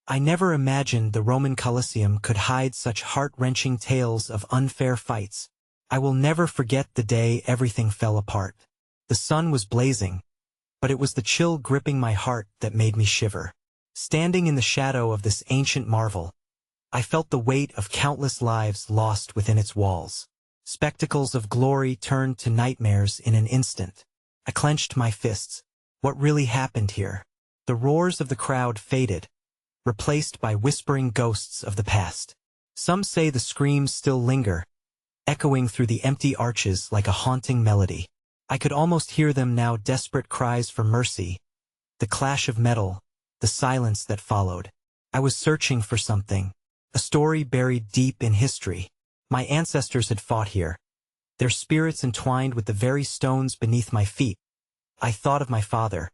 I never imagined the Roman Colosseum could hide such heart-wrenching tales of unfair fights. I will never forget the day everything fell apart. The sun was blazing, but it was the chill gripping my heart that made me shiver. Standing in the shadow of this ancient marvel, I felt the weight of countless lives lost within its walls. Spectacles of glory turned to nightmares in an instant. I clenched my fists. What really happened here? The roars of the crowd faded, replaced by whispering ghosts of the past. Some say the screams still linger, echoing through the empty arches like a haunting melody. I could almost hear them now, desperate cries for mercy, the clash of metal, the silence that followed. I was searching for something, a story buried deep in history. My ancestors had fought here, their spirits entwined with the very stones beneath my feet. I thought of my father,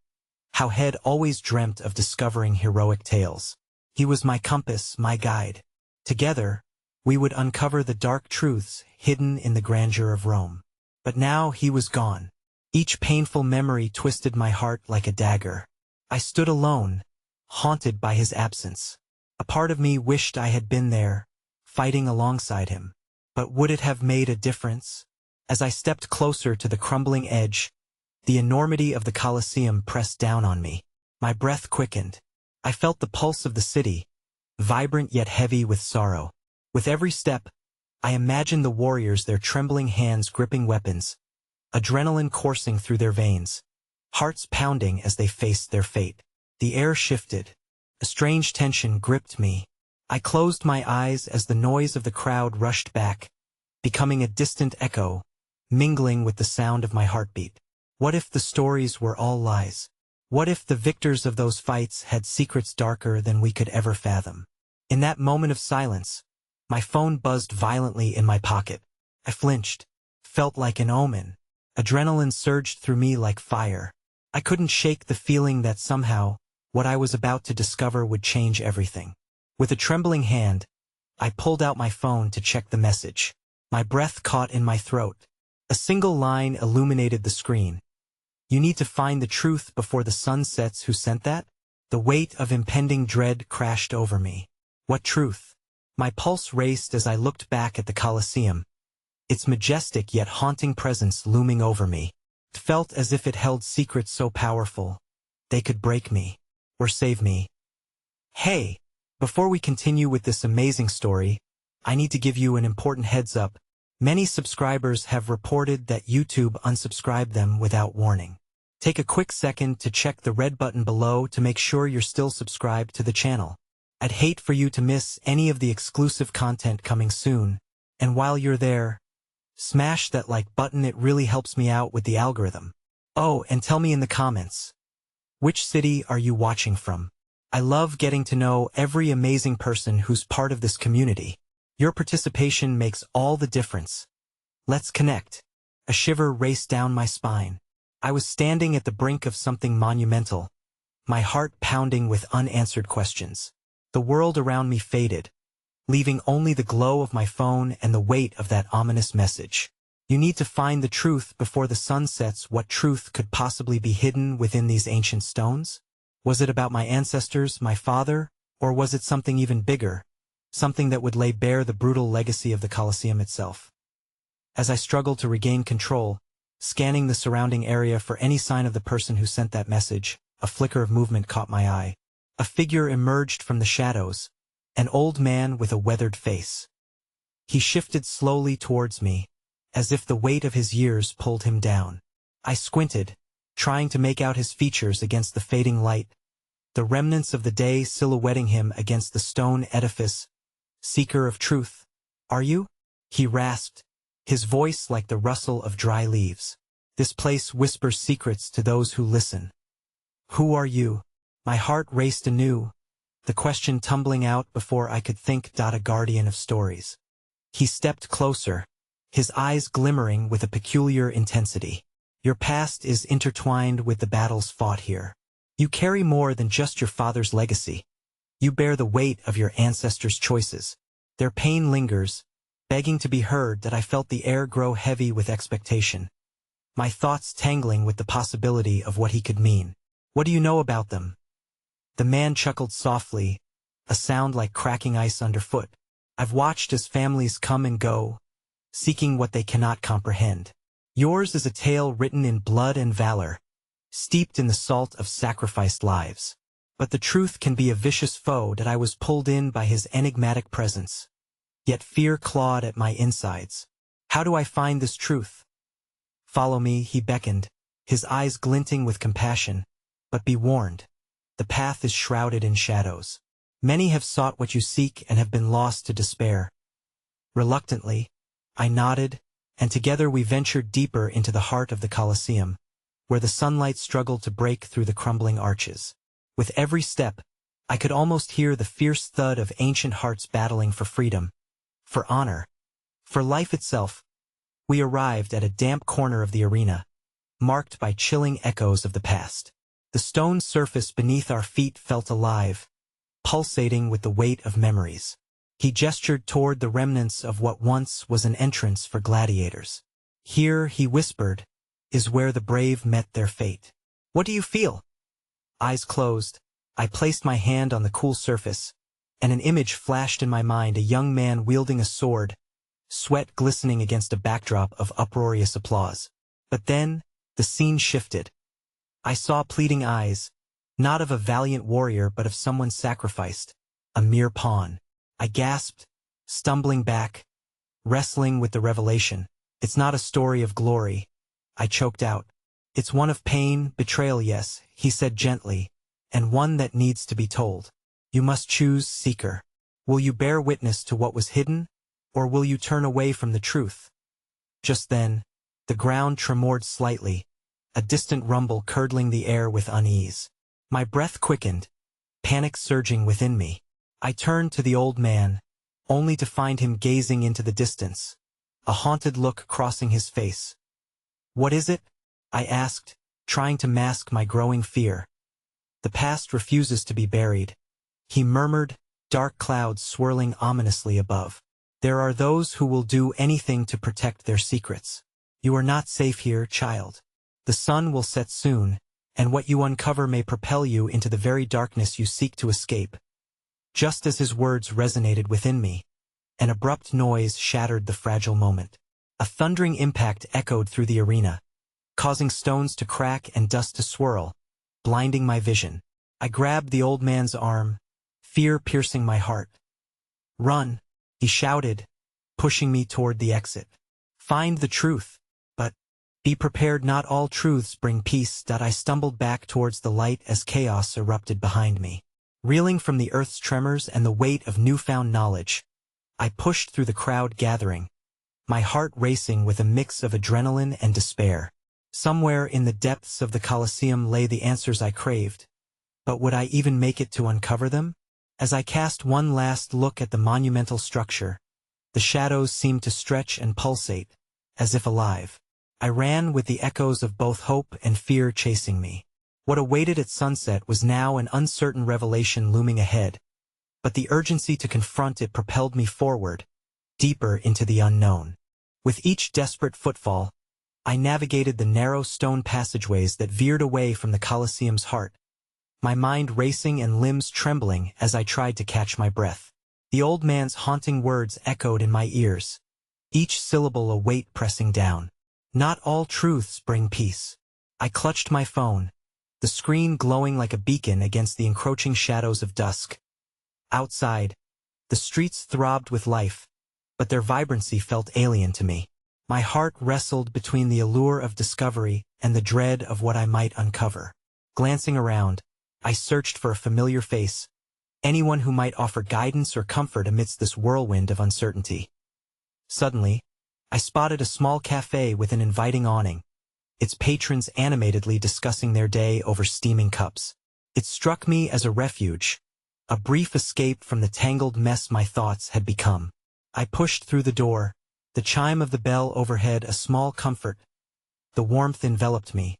how he had always dreamt of discovering heroic tales. He was my compass, my guide. Together, we would uncover the dark truths hidden in the grandeur of Rome. But now he was gone. Each painful memory twisted my heart like a dagger. I stood alone, haunted by his absence. A part of me wished I had been there, fighting alongside him. But would it have made a difference? As I stepped closer to the crumbling edge, the enormity of the Colosseum pressed down on me. My breath quickened. I felt the pulse of the city, vibrant yet heavy with sorrow. With every step, I imagined the warriors, their trembling hands gripping weapons, adrenaline coursing through their veins, hearts pounding as they faced their fate. The air shifted. A strange tension gripped me. I closed my eyes as the noise of the crowd rushed back, becoming a distant echo, mingling with the sound of my heartbeat. What if the stories were all lies? What if the victors of those fights had secrets darker than we could ever fathom? In that moment of silence, my phone buzzed violently in my pocket. I flinched, felt like an omen. Adrenaline surged through me like fire. I couldn't shake the feeling that somehow, what I was about to discover would change everything. With a trembling hand, I pulled out my phone to check the message. My breath caught in my throat. A single line illuminated the screen. "You need to find the truth before the sun sets." Who sent that? The weight of impending dread crashed over me. What truth? My pulse raced as I looked back at the Colosseum, its majestic yet haunting presence looming over me. It felt as if it held secrets so powerful, they could break me, or save me. Hey! Before we continue with this amazing story, I need to give you an important heads up. Many subscribers have reported that YouTube unsubscribed them without warning. Take a quick second to check the red button below to make sure you're still subscribed to the channel. I'd hate for you to miss any of the exclusive content coming soon, and while you're there, smash that like button. It really helps me out with the algorithm. Oh, and tell me in the comments, which city are you watching from? I love getting to know every amazing person who's part of this community. Your participation makes all the difference. Let's connect. A shiver raced down my spine. I was standing at the brink of something monumental, my heart pounding with unanswered questions. The world around me faded, leaving only the glow of my phone and the weight of that ominous message. You need to find the truth before the sun sets. What truth could possibly be hidden within these ancient stones? Was it about my ancestors, my father, or was it something even bigger, something that would lay bare the brutal legacy of the Colosseum itself? As I struggled to regain control, scanning the surrounding area for any sign of the person who sent that message, a flicker of movement caught my eye. A figure emerged from the shadows, an old man with a weathered face. He shifted slowly towards me, as if the weight of his years pulled him down. I squinted, trying to make out his features against the fading light, the remnants of the day silhouetting him against the stone edifice. "Seeker of truth, are you?" he rasped, his voice like the rustle of dry leaves. "This place whispers secrets to those who listen." "Who are you?" My heart raced anew, the question tumbling out before I could think. "A guardian of stories." He stepped closer, his eyes glimmering with a peculiar intensity. "Your past is intertwined with the battles fought here. You carry more than just your father's legacy. You bear the weight of your ancestors' choices. Their pain lingers, begging to be heard." That I felt the air grow heavy with expectation, my thoughts tangling with the possibility of what he could mean. "What do you know about them?" The man chuckled softly, a sound like cracking ice underfoot. I've watched as families come and go, seeking what they cannot comprehend. Yours is a tale written in blood and valor, steeped in the salt of sacrificed lives. But the truth can be a vicious foe that I was pulled in by his enigmatic presence. Yet fear clawed at my insides. How do I find this truth? Follow me, he beckoned, his eyes glinting with compassion. But be warned, the path is shrouded in shadows. Many have sought what you seek and have been lost to despair. Reluctantly, I nodded, and together we ventured deeper into the heart of the Colosseum, where the sunlight struggled to break through the crumbling arches. With every step, I could almost hear the fierce thud of ancient hearts battling for freedom, for honor, for life itself. We arrived at a damp corner of the arena, marked by chilling echoes of the past. The stone surface beneath our feet felt alive, pulsating with the weight of memories. He gestured toward the remnants of what once was an entrance for gladiators. Here, he whispered, is where the brave met their fate. What do you feel? Eyes closed, I placed my hand on the cool surface, and an image flashed in my mind, a young man wielding a sword, sweat glistening against a backdrop of uproarious applause. But then, the scene shifted. I saw pleading eyes, not of a valiant warrior but of someone sacrificed, a mere pawn. I gasped, stumbling back, wrestling with the revelation. It's not a story of glory, I choked out. It's one of pain, betrayal, yes, he said gently, and one that needs to be told. You must choose, seeker. Will you bear witness to what was hidden, or will you turn away from the truth? Just then, the ground tremored slightly, a distant rumble curdling the air with unease. My breath quickened, panic surging within me. I turned to the old man, only to find him gazing into the distance, a haunted look crossing his face. What is it? I asked, trying to mask my growing fear. The past refuses to be buried, he murmured, dark clouds swirling ominously above. There are those who will do anything to protect their secrets. You are not safe here, child. The sun will set soon, and what you uncover may propel you into the very darkness you seek to escape. Just as his words resonated within me, an abrupt noise shattered the fragile moment. A thundering impact echoed through the arena, causing stones to crack and dust to swirl, blinding my vision. I grabbed the old man's arm, fear piercing my heart. Run, he shouted, pushing me toward the exit. Find the truth, but be prepared, not all truths bring peace. I stumbled back towards the light as chaos erupted behind me. Reeling from the earth's tremors and the weight of newfound knowledge, I pushed through the crowd gathering, my heart racing with a mix of adrenaline and despair. Somewhere in the depths of the Colosseum lay the answers I craved, but would I even make it to uncover them? As I cast one last look at the monumental structure, the shadows seemed to stretch and pulsate, as if alive. I ran with the echoes of both hope and fear chasing me. What awaited at sunset was now an uncertain revelation looming ahead, but the urgency to confront it propelled me forward, deeper into the unknown. With each desperate footfall, I navigated the narrow stone passageways that veered away from the Colosseum's heart, my mind racing and limbs trembling as I tried to catch my breath. The old man's haunting words echoed in my ears, each syllable a weight pressing down. Not all truths bring peace. I clutched my phone, the screen glowing like a beacon against the encroaching shadows of dusk. Outside, the streets throbbed with life, but their vibrancy felt alien to me. My heart wrestled between the allure of discovery and the dread of what I might uncover. Glancing around, I searched for a familiar face, anyone who might offer guidance or comfort amidst this whirlwind of uncertainty. Suddenly, I spotted a small cafe with an inviting awning, its patrons animatedly discussing their day over steaming cups. It struck me as a refuge, a brief escape from the tangled mess my thoughts had become. I pushed through the door, the chime of the bell overhead a small comfort. The warmth enveloped me,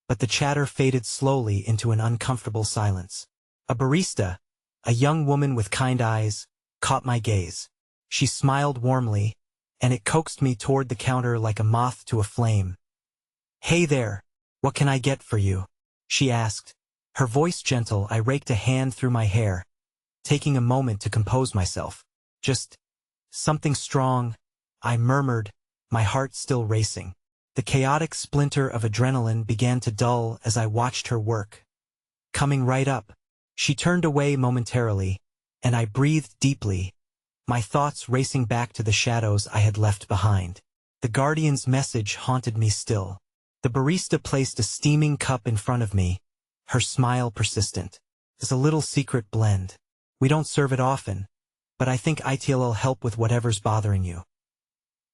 but the chatter faded slowly into an uncomfortable silence. A barista, a young woman with kind eyes, caught my gaze. She smiled warmly, and it coaxed me toward the counter like a moth to a flame. "Hey there, what can I get for you?" she asked. Her voice gentle. I raked a hand through my hair, taking a moment to compose myself. Just something strong, I murmured, my heart still racing. The chaotic splinter of adrenaline began to dull as I watched her work. Coming right up, she turned away momentarily, and I breathed deeply, my thoughts racing back to the shadows I had left behind. The guardian's message haunted me still. The barista placed a steaming cup in front of me, her smile persistent. It's a little secret blend. We don't serve it often, but I think it'll help with whatever's bothering you.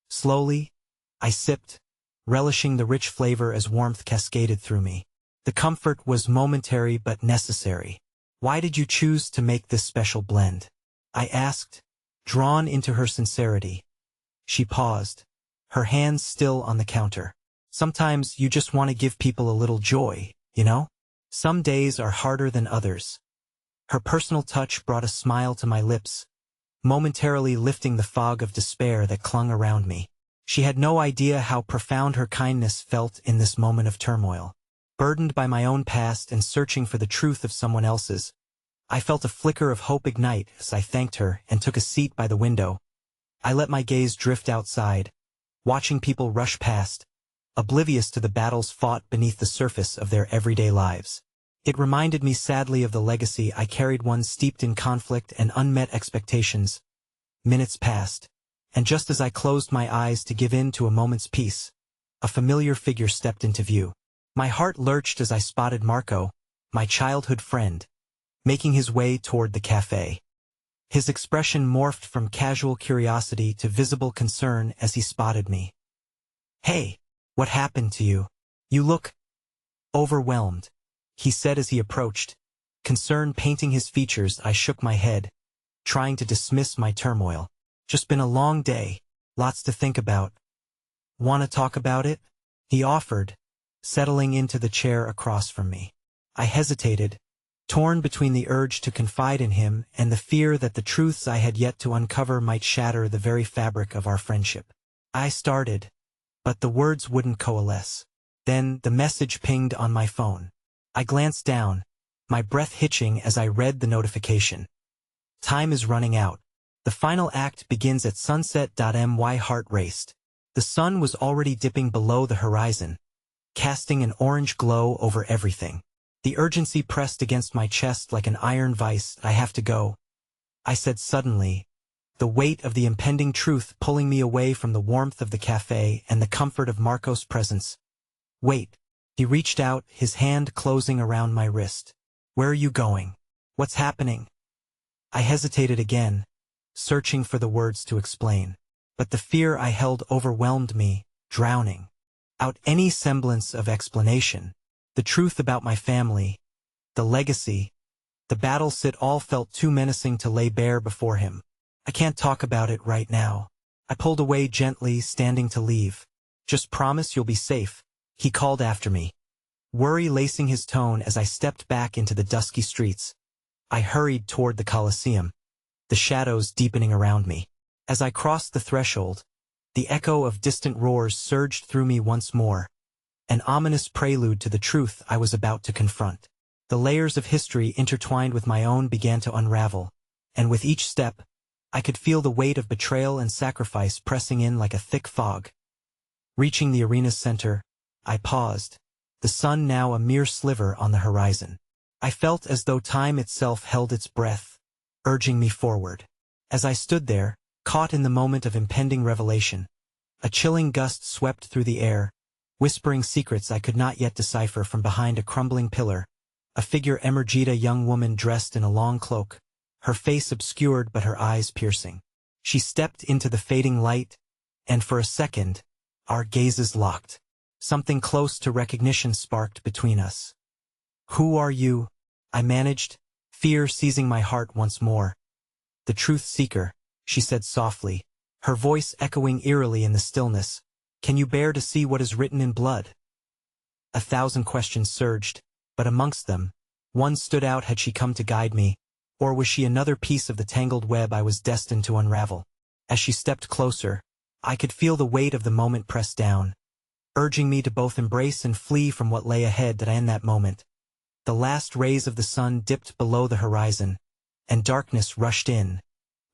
Slowly, I sipped, relishing the rich flavor as warmth cascaded through me. The comfort was momentary but necessary. Why did you choose to make this special blend? I asked, drawn into her sincerity. She paused, her hands still on the counter. Sometimes you just want to give people a little joy, you know? Some days are harder than others. Her personal touch brought a smile to my lips, momentarily lifting the fog of despair that clung around me. She had no idea how profound her kindness felt in this moment of turmoil. Burdened by my own past and searching for the truth of someone else's, I felt a flicker of hope ignite as I thanked her and took a seat by the window. I let my gaze drift outside, watching people rush past, oblivious to the battles fought beneath the surface of their everyday lives. It reminded me sadly of the legacy I carried, one steeped in conflict and unmet expectations. Minutes passed, and just as I closed my eyes to give in to a moment's peace, a familiar figure stepped into view. My heart lurched as I spotted Marco, my childhood friend, making his way toward the cafe. His expression morphed from casual curiosity to visible concern as he spotted me. "Hey, what happened to you? You look overwhelmed," he said as he approached. Concern painting his features, I shook my head, trying to dismiss my turmoil. "Just been a long day, lots to think about." "Want to talk about it?" he offered, settling into the chair across from me. I hesitated, torn between the urge to confide in him and the fear that the truths I had yet to uncover might shatter the very fabric of our friendship. I started, but the words wouldn't coalesce. Then the message pinged on my phone. I glanced down, my breath hitching as I read the notification. "Time is running out. The final act begins at sunset. My heart raced. The sun was already dipping below the horizon, casting an orange glow over everything. The urgency pressed against my chest like an iron vice. "I have to go," I said suddenly, the weight of the impending truth pulling me away from the warmth of the cafe and the comfort of Marco's presence. "Wait." He reached out, his hand closing around my wrist. "Where are you going? What's happening?" I hesitated again, searching for the words to explain. But the fear I held overwhelmed me, drowning out any semblance of explanation. The truth about my family, the legacy, the battles, it all felt too menacing to lay bare before him. "I can't talk about it right now." I pulled away gently, standing to leave. "Just promise you'll be safe," he called after me, worry lacing his tone as I stepped back into the dusky streets. I hurried toward the Coliseuum, the shadows deepening around me. As I crossed the threshold, the echo of distant roars surged through me once more, an ominous prelude to the truth I was about to confront. The layers of history intertwined with my own began to unravel, and with each step, I could feel the weight of betrayal and sacrifice pressing in like a thick fog. Reaching the arena's center, I paused, the sun now a mere sliver on the horizon. I felt as though time itself held its breath, urging me forward. As I stood there, caught in the moment of impending revelation, a chilling gust swept through the air, whispering secrets I could not yet decipher. From behind a crumbling pillar, a figure emerged, a young woman dressed in a long cloak, her face obscured but her eyes piercing. She stepped into the fading light, and for a second, our gazes locked. Something close to recognition sparked between us. "Who are you?" I managed, fear seizing my heart once more. "The truth seeker," she said softly, her voice echoing eerily in the stillness. "Can you bear to see what is written in blood?" 1,000 questions surged, but amongst them, one stood out. Had she come to guide me, or was she another piece of the tangled web I was destined to unravel? As she stepped closer, I could feel the weight of the moment press down, urging me to both embrace and flee from what lay ahead. That in that moment, the last rays of the sun dipped below the horizon, and darkness rushed in,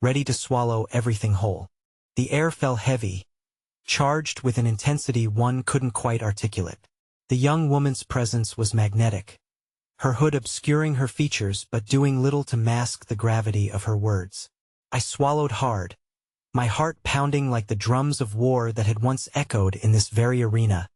ready to swallow everything whole. The air fell heavy, charged with an intensity one couldn't quite articulate. The young woman's presence was magnetic, her hood obscuring her features but doing little to mask the gravity of her words. I swallowed hard, my heart pounding like the drums of war that had once echoed in this very arena.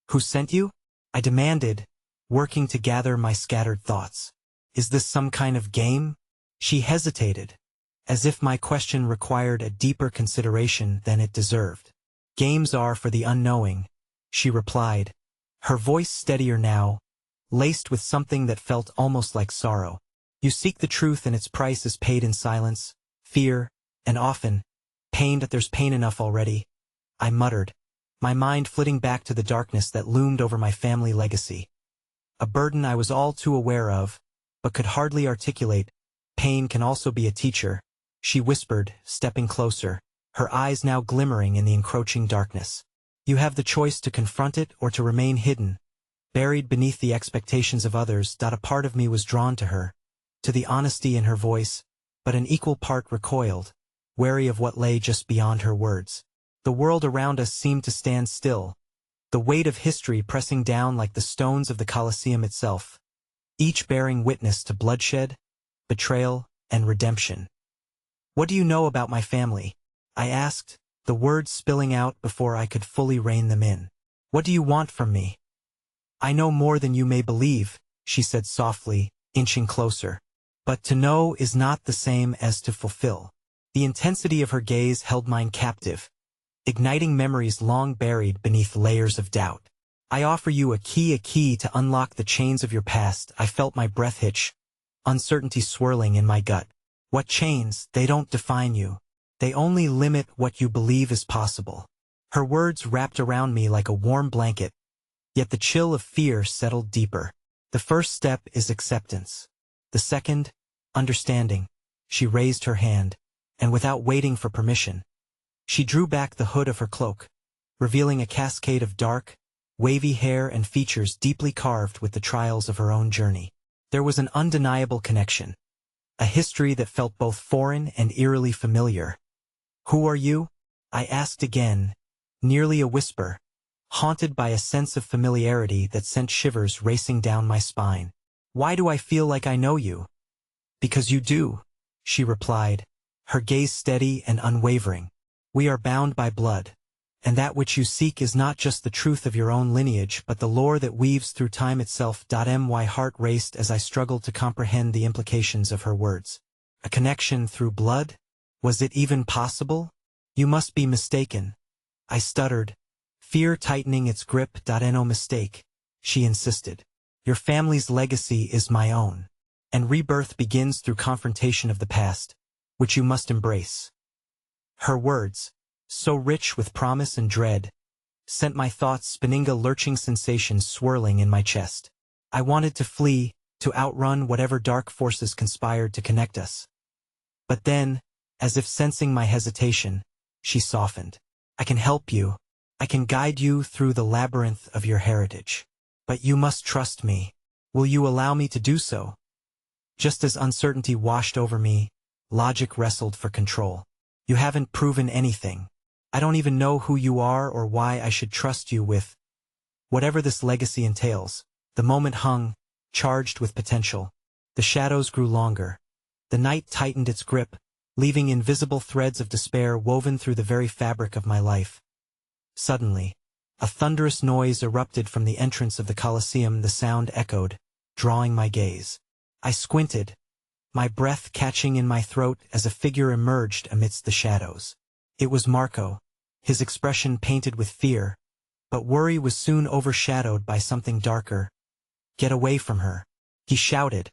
"Who sent you?" I demanded, working to gather my scattered thoughts. "Is this some kind of game?" She hesitated, as if my question required a deeper consideration than it deserved. "Games are for the unknowing," she replied, her voice steadier now, laced with something that felt almost like sorrow. "You seek the truth and its price is paid in silence, fear, and often, pain. That there's pain enough already," I muttered, my mind flitting back to the darkness that loomed over my family legacy. A burden I was all too aware of, but could hardly articulate. "Pain can also be a teacher," she whispered, stepping closer, her eyes now glimmering in the encroaching darkness. "You have the choice to confront it or to remain hidden, buried beneath the expectations of others." A part of me was drawn to her, to the honesty in her voice, but an equal part recoiled, wary of what lay just beyond her words. The world around us seemed to stand still, the weight of history pressing down like the stones of the Colosseum itself, each bearing witness to bloodshed, betrayal, and redemption. "What do you know about my family?" I asked, the words spilling out before I could fully rein them in. "What do you want from me?" "I know more than you may believe," she said softly, inching closer. "But to know is not the same as to fulfill." The intensity of her gaze held mine captive, igniting memories long buried beneath layers of doubt. "I offer you a key to unlock the chains of your past." I felt my breath hitch, uncertainty swirling in my gut. "What chains? They don't define you. They only limit what you believe is possible." Her words wrapped around me like a warm blanket, yet the chill of fear settled deeper. "The first step is acceptance. The second, understanding." She raised her hand, and without waiting for permission, she drew back the hood of her cloak, revealing a cascade of dark, wavy hair and features deeply carved with the trials of her own journey. There was an undeniable connection, a history that felt both foreign and eerily familiar. "Who are you?" I asked again, nearly a whisper, haunted by a sense of familiarity that sent shivers racing down my spine. "Why do I feel like I know you?" "Because you do," she replied, her gaze steady and unwavering. "We are bound by blood, and that which you seek is not just the truth of your own lineage but the lore that weaves through time itself." My heart raced as I struggled to comprehend the implications of her words. A connection through blood? Was it even possible? "You must be mistaken," I stuttered, fear tightening its grip. "No mistake," she insisted. "Your family's legacy is my own, and rebirth begins through confrontation of the past, which you must embrace." Her words, so rich with promise and dread, sent my thoughts spinning, a lurching sensation swirling in my chest. I wanted to flee, to outrun whatever dark forces conspired to connect us. But then, as if sensing my hesitation, she softened. "I can help you. I can guide you through the labyrinth of your heritage. But you must trust me. Will you allow me to do so?" Just as uncertainty washed over me, logic wrestled for control. "You haven't proven anything. I don't even know who you are or why I should trust you with whatever this legacy entails." The moment hung, charged with potential. The shadows grew longer. The night tightened its grip, leaving invisible threads of despair woven through the very fabric of my life. Suddenly, a thunderous noise erupted from the entrance of the Colosseum. The sound echoed, drawing my gaze. I squinted, my breath catching in my throat as a figure emerged amidst the shadows. It was Marco, his expression painted with fear, but worry was soon overshadowed by something darker. "Get away from her," he shouted,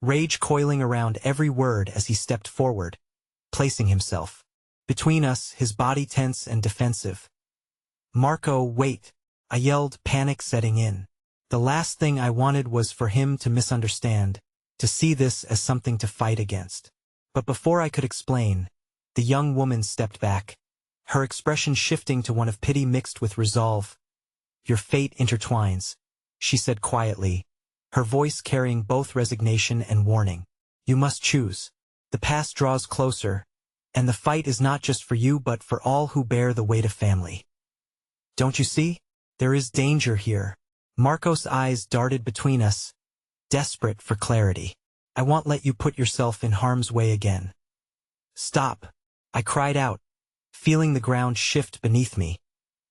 rage coiling around every word as he stepped forward, placing himself between us, his body tense and defensive. "Marco, wait," I yelled, panic setting in. The last thing I wanted was for him to misunderstand, to see this as something to fight against. But before I could explain, the young woman stepped back, her expression shifting to one of pity mixed with resolve. "Your fate intertwines," she said quietly, her voice carrying both resignation and warning. "You must choose. The past draws closer, and the fight is not just for you but for all who bear the weight of family. Don't you see? There is danger here. Marco's eyes darted between us, desperate for clarity. I won't let you put yourself in harm's way again. Stop, I cried out, feeling the ground shift beneath me,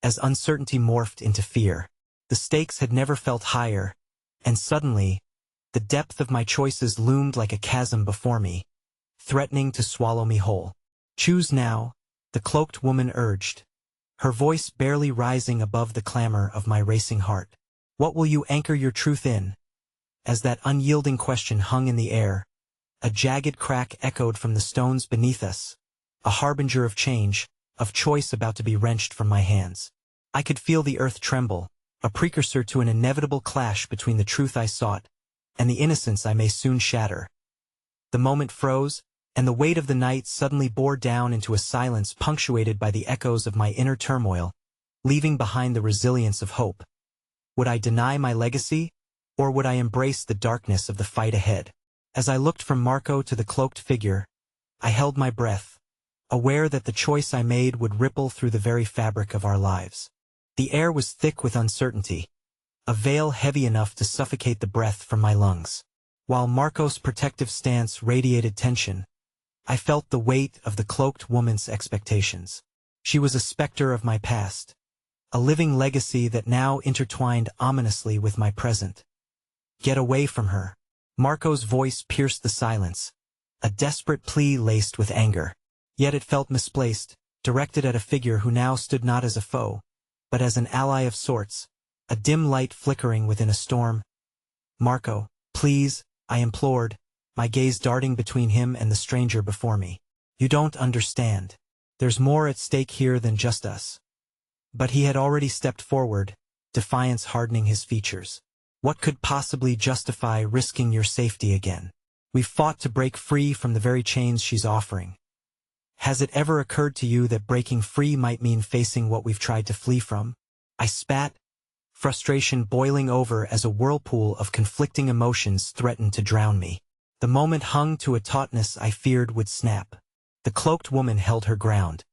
as uncertainty morphed into fear. The stakes had never felt higher, and suddenly, the depth of my choices loomed like a chasm before me, threatening to swallow me whole. Choose now, the cloaked woman urged, her voice barely rising above the clamor of my racing heart. What will you anchor your truth in? As that unyielding question hung in the air, a jagged crack echoed from the stones beneath us, a harbinger of change, of choice about to be wrenched from my hands. I could feel the earth tremble, a precursor to an inevitable clash between the truth I sought and the innocence I may soon shatter. The moment froze, and the weight of the night suddenly bore down into a silence punctuated by the echoes of my inner turmoil, leaving behind the resilience of hope. Would I deny my legacy, or would I embrace the darkness of the fight ahead? As I looked from Marco to the cloaked figure, I held my breath, aware that the choice I made would ripple through the very fabric of our lives. The air was thick with uncertainty, a veil heavy enough to suffocate the breath from my lungs. While Marco's protective stance radiated tension, I felt the weight of the cloaked woman's expectations. She was a specter of my past, a living legacy that now intertwined ominously with my present. Get away from her. Marco's voice pierced the silence, a desperate plea laced with anger. Yet it felt misplaced, directed at a figure who now stood not as a foe, but as an ally of sorts, a dim light flickering within a storm. Marco, please, I implored, my gaze darting between him and the stranger before me. You don't understand. There's more at stake here than just us. But he had already stepped forward, defiance hardening his features. What could possibly justify risking your safety again? We've fought to break free from the very chains she's offering. Has it ever occurred to you that breaking free might mean facing what we've tried to flee from? I spat, frustration boiling over as a whirlpool of conflicting emotions threatened to drown me. The moment hung to a tautness I feared would snap. The cloaked woman held her ground,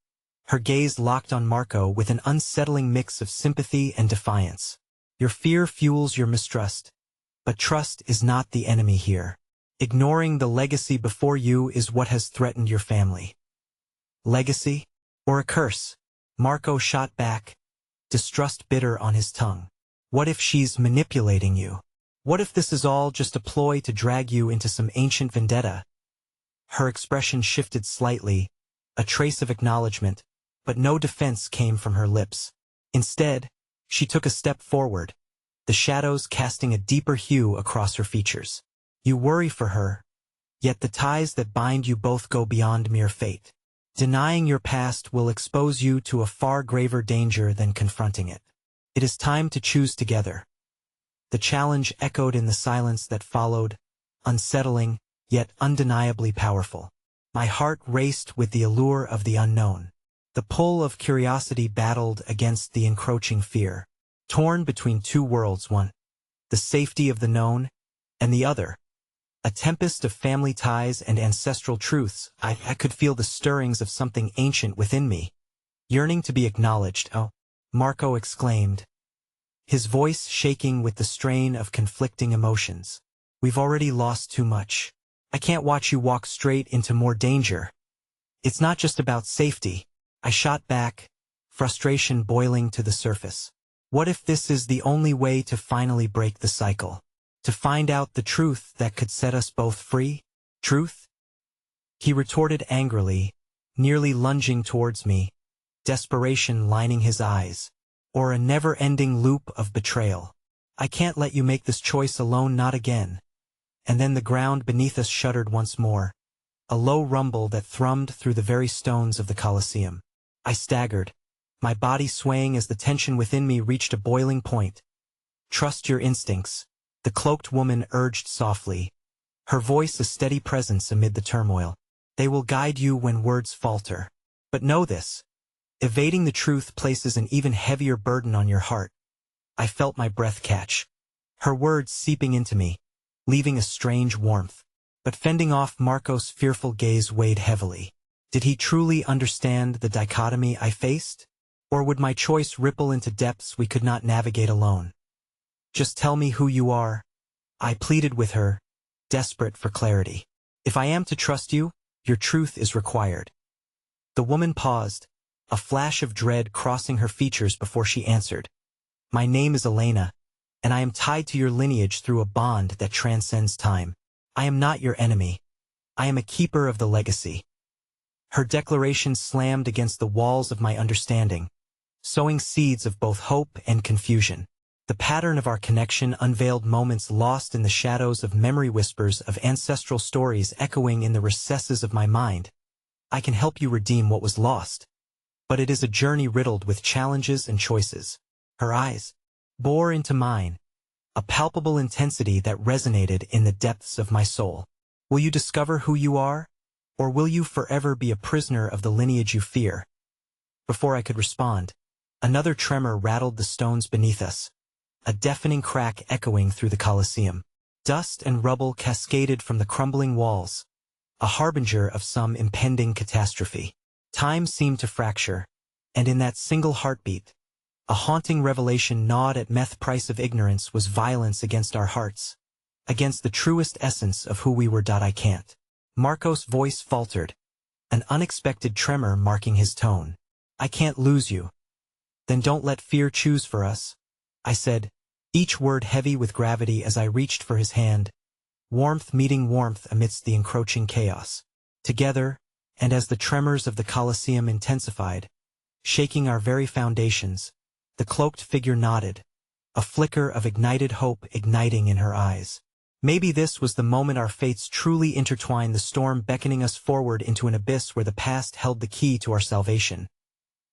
her gaze locked on Marco with an unsettling mix of sympathy and defiance. Your fear fuels your mistrust, but trust is not the enemy here. Ignoring the legacy before you is what has threatened your family. Legacy? Or a curse? Marco shot back, distrust bitter on his tongue. What if she's manipulating you? What if this is all just a ploy to drag you into some ancient vendetta? Her expression shifted slightly, a trace of acknowledgement, but no defense came from her lips. Instead, she took a step forward, the shadows casting a deeper hue across her features. You worry for her, yet the ties that bind you both go beyond mere fate. Denying your past will expose you to a far graver danger than confronting it. It is time to choose together. The challenge echoed in the silence that followed, unsettling, yet undeniably powerful. My heart raced with the allure of the unknown. The pull of curiosity battled against the encroaching fear. Torn between two worlds, one, the safety of the known, and the other, a tempest of family ties and ancestral truths. I could feel the stirrings of something ancient within me, yearning to be acknowledged. Oh, Marco exclaimed, his voice shaking with the strain of conflicting emotions. We've already lost too much. I can't watch you walk straight into more danger. It's not just about safety. I shot back, frustration boiling to the surface. What if this is the only way to finally break the cycle? To find out the truth that could set us both free? Truth? He retorted angrily, nearly lunging towards me, desperation lining his eyes. Or a never-ending loop of betrayal. I can't let you make this choice alone, not again. And then the ground beneath us shuddered once more, a low rumble that thrummed through the very stones of the Colosseum. I staggered, my body swaying as the tension within me reached a boiling point. Trust your instincts, the cloaked woman urged softly, her voice a steady presence amid the turmoil. They will guide you when words falter. But know this. Evading the truth places an even heavier burden on your heart. I felt my breath catch, her words seeping into me, leaving a strange warmth. But fending off Marco's fearful gaze weighed heavily. Did he truly understand the dichotomy I faced? Or would my choice ripple into depths we could not navigate alone? Just tell me who you are, I pleaded with her, desperate for clarity. If I am to trust you, your truth is required. The woman paused, a flash of dread crossing her features before she answered. My name is Elena, and I am tied to your lineage through a bond that transcends time. I am not your enemy. I am a keeper of the legacy. Her declaration slammed against the walls of my understanding, sowing seeds of both hope and confusion. The pattern of our connection unveiled moments lost in the shadows of memory, whispers of ancestral stories echoing in the recesses of my mind. I can help you redeem what was lost, but it is a journey riddled with challenges and choices. Her eyes bore into mine, a palpable intensity that resonated in the depths of my soul. Will you discover who you are, or will you forever be a prisoner of the lineage you fear? Before I could respond, another tremor rattled the stones beneath us, a deafening crack echoing through the Colosseum. Dust and rubble cascaded from the crumbling walls, a harbinger of some impending catastrophe. Time seemed to fracture, and in that single heartbeat, a haunting revelation gnawed at meth price of ignorance was violence against our hearts, against the truest essence of who we were. I can't. Marco's voice faltered, an unexpected tremor marking his tone. I can't lose you. Then don't let fear choose for us, I said, each word heavy with gravity as I reached for his hand, warmth meeting warmth amidst the encroaching chaos. Together, and as the tremors of the Colosseum intensified, shaking our very foundations, the cloaked figure nodded, a flicker of ignited hope igniting in her eyes. Maybe this was the moment our fates truly intertwined, the storm beckoning us forward into an abyss where the past held the key to our salvation.